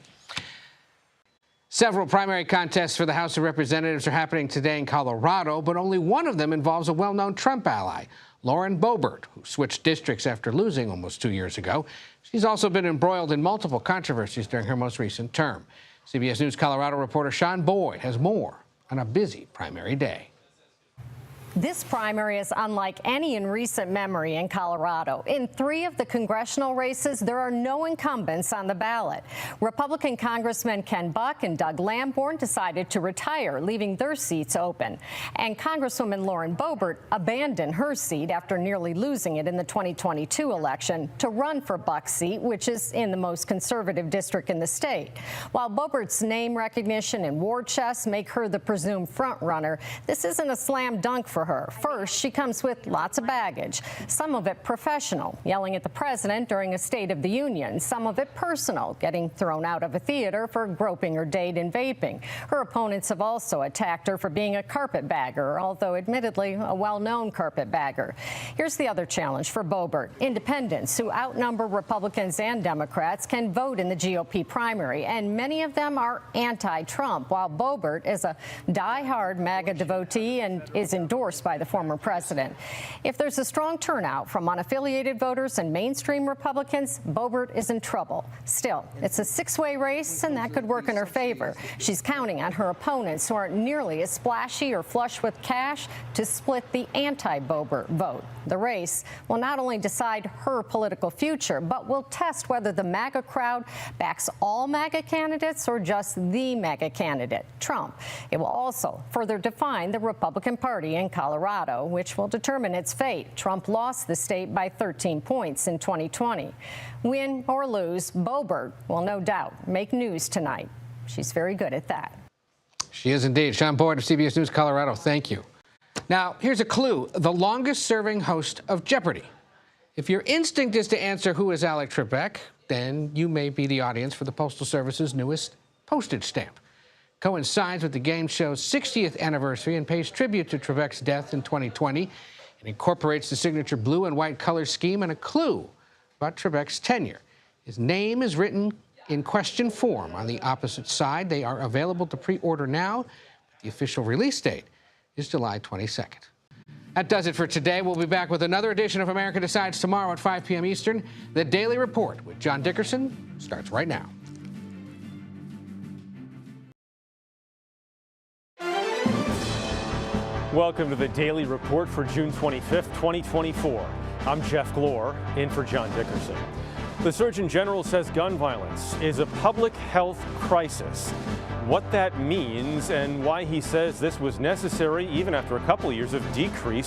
[SPEAKER 7] Several primary contests for the House of Representatives are happening today in Colorado, but only one of them involves a well-known Trump ally, Lauren Boebert, who switched districts after losing almost 2 years ago. She's also been embroiled in multiple controversies during her most recent term. CBS News Colorado reporter Sean Boyd has more on a busy primary day.
[SPEAKER 19] This primary is unlike any in recent memory in Colorado. In 3 of the congressional races, there are no incumbents on the ballot. Republican Congressman Ken Buck and Doug Lamborn decided to retire, leaving their seats open. And Congresswoman Lauren Boebert abandoned her seat after nearly losing it in the 2022 election to run for Buck's seat, which is in the most conservative district in the state. While Boebert's name recognition and war chest make her the presumed front runner, this isn't a slam dunk for for her. First, she comes with lots of baggage, some of it professional, yelling at the president during a State of the Union, some of it personal, getting thrown out of a theater for groping her date and vaping. Her opponents have also attacked her for being a carpetbagger, although admittedly a well-known carpetbagger. Here's the other challenge for Boebert. Independents who outnumber Republicans and Democrats can vote in the GOP primary, and many of them are anti-Trump, while Boebert is a die-hard MAGA devotee and is endorsed by the former president. If there's a strong turnout from unaffiliated voters and mainstream Republicans, Boebert is in trouble. Still, it's a six-way race, and that could work in her favor. She's counting on her opponents, who aren't nearly as splashy or flush with cash, to split the anti-Boebert vote. The race will not only decide her political future, but will test whether the MAGA crowd backs all MAGA candidates or just the MAGA candidate, Trump. It will also further define the Republican Party in Colorado, which will determine its fate. Trump lost the state by 13 points in 2020. Win or lose, Boebert will no doubt make news tonight. She's very good at that.
[SPEAKER 7] She is indeed. Sean Boyd of CBS News Colorado, thank you. Now, here's a clue. The longest-serving host of Jeopardy! If your instinct is to answer who is Alec Trebek, then you may be the audience for the Postal Service's newest postage stamp. Coincides with the game show's 60th anniversary and pays tribute to Trebek's death in 2020. It incorporates the signature blue and white color scheme and a clue about Trebek's tenure. His name is written in question form on the opposite side. They are available to pre-order now. The official release date is July 22nd. That does it for today. We'll be back with another edition of America Decides tomorrow at 5 p.m. Eastern. The Daily Report with John Dickerson starts right now.
[SPEAKER 2] Welcome to the Daily Report for June 25th, 2024. I'm Jeff Glor, in for John Dickerson. The Surgeon General says gun violence is a public health crisis. What that means and why he says this was necessary even after a couple of years of decreased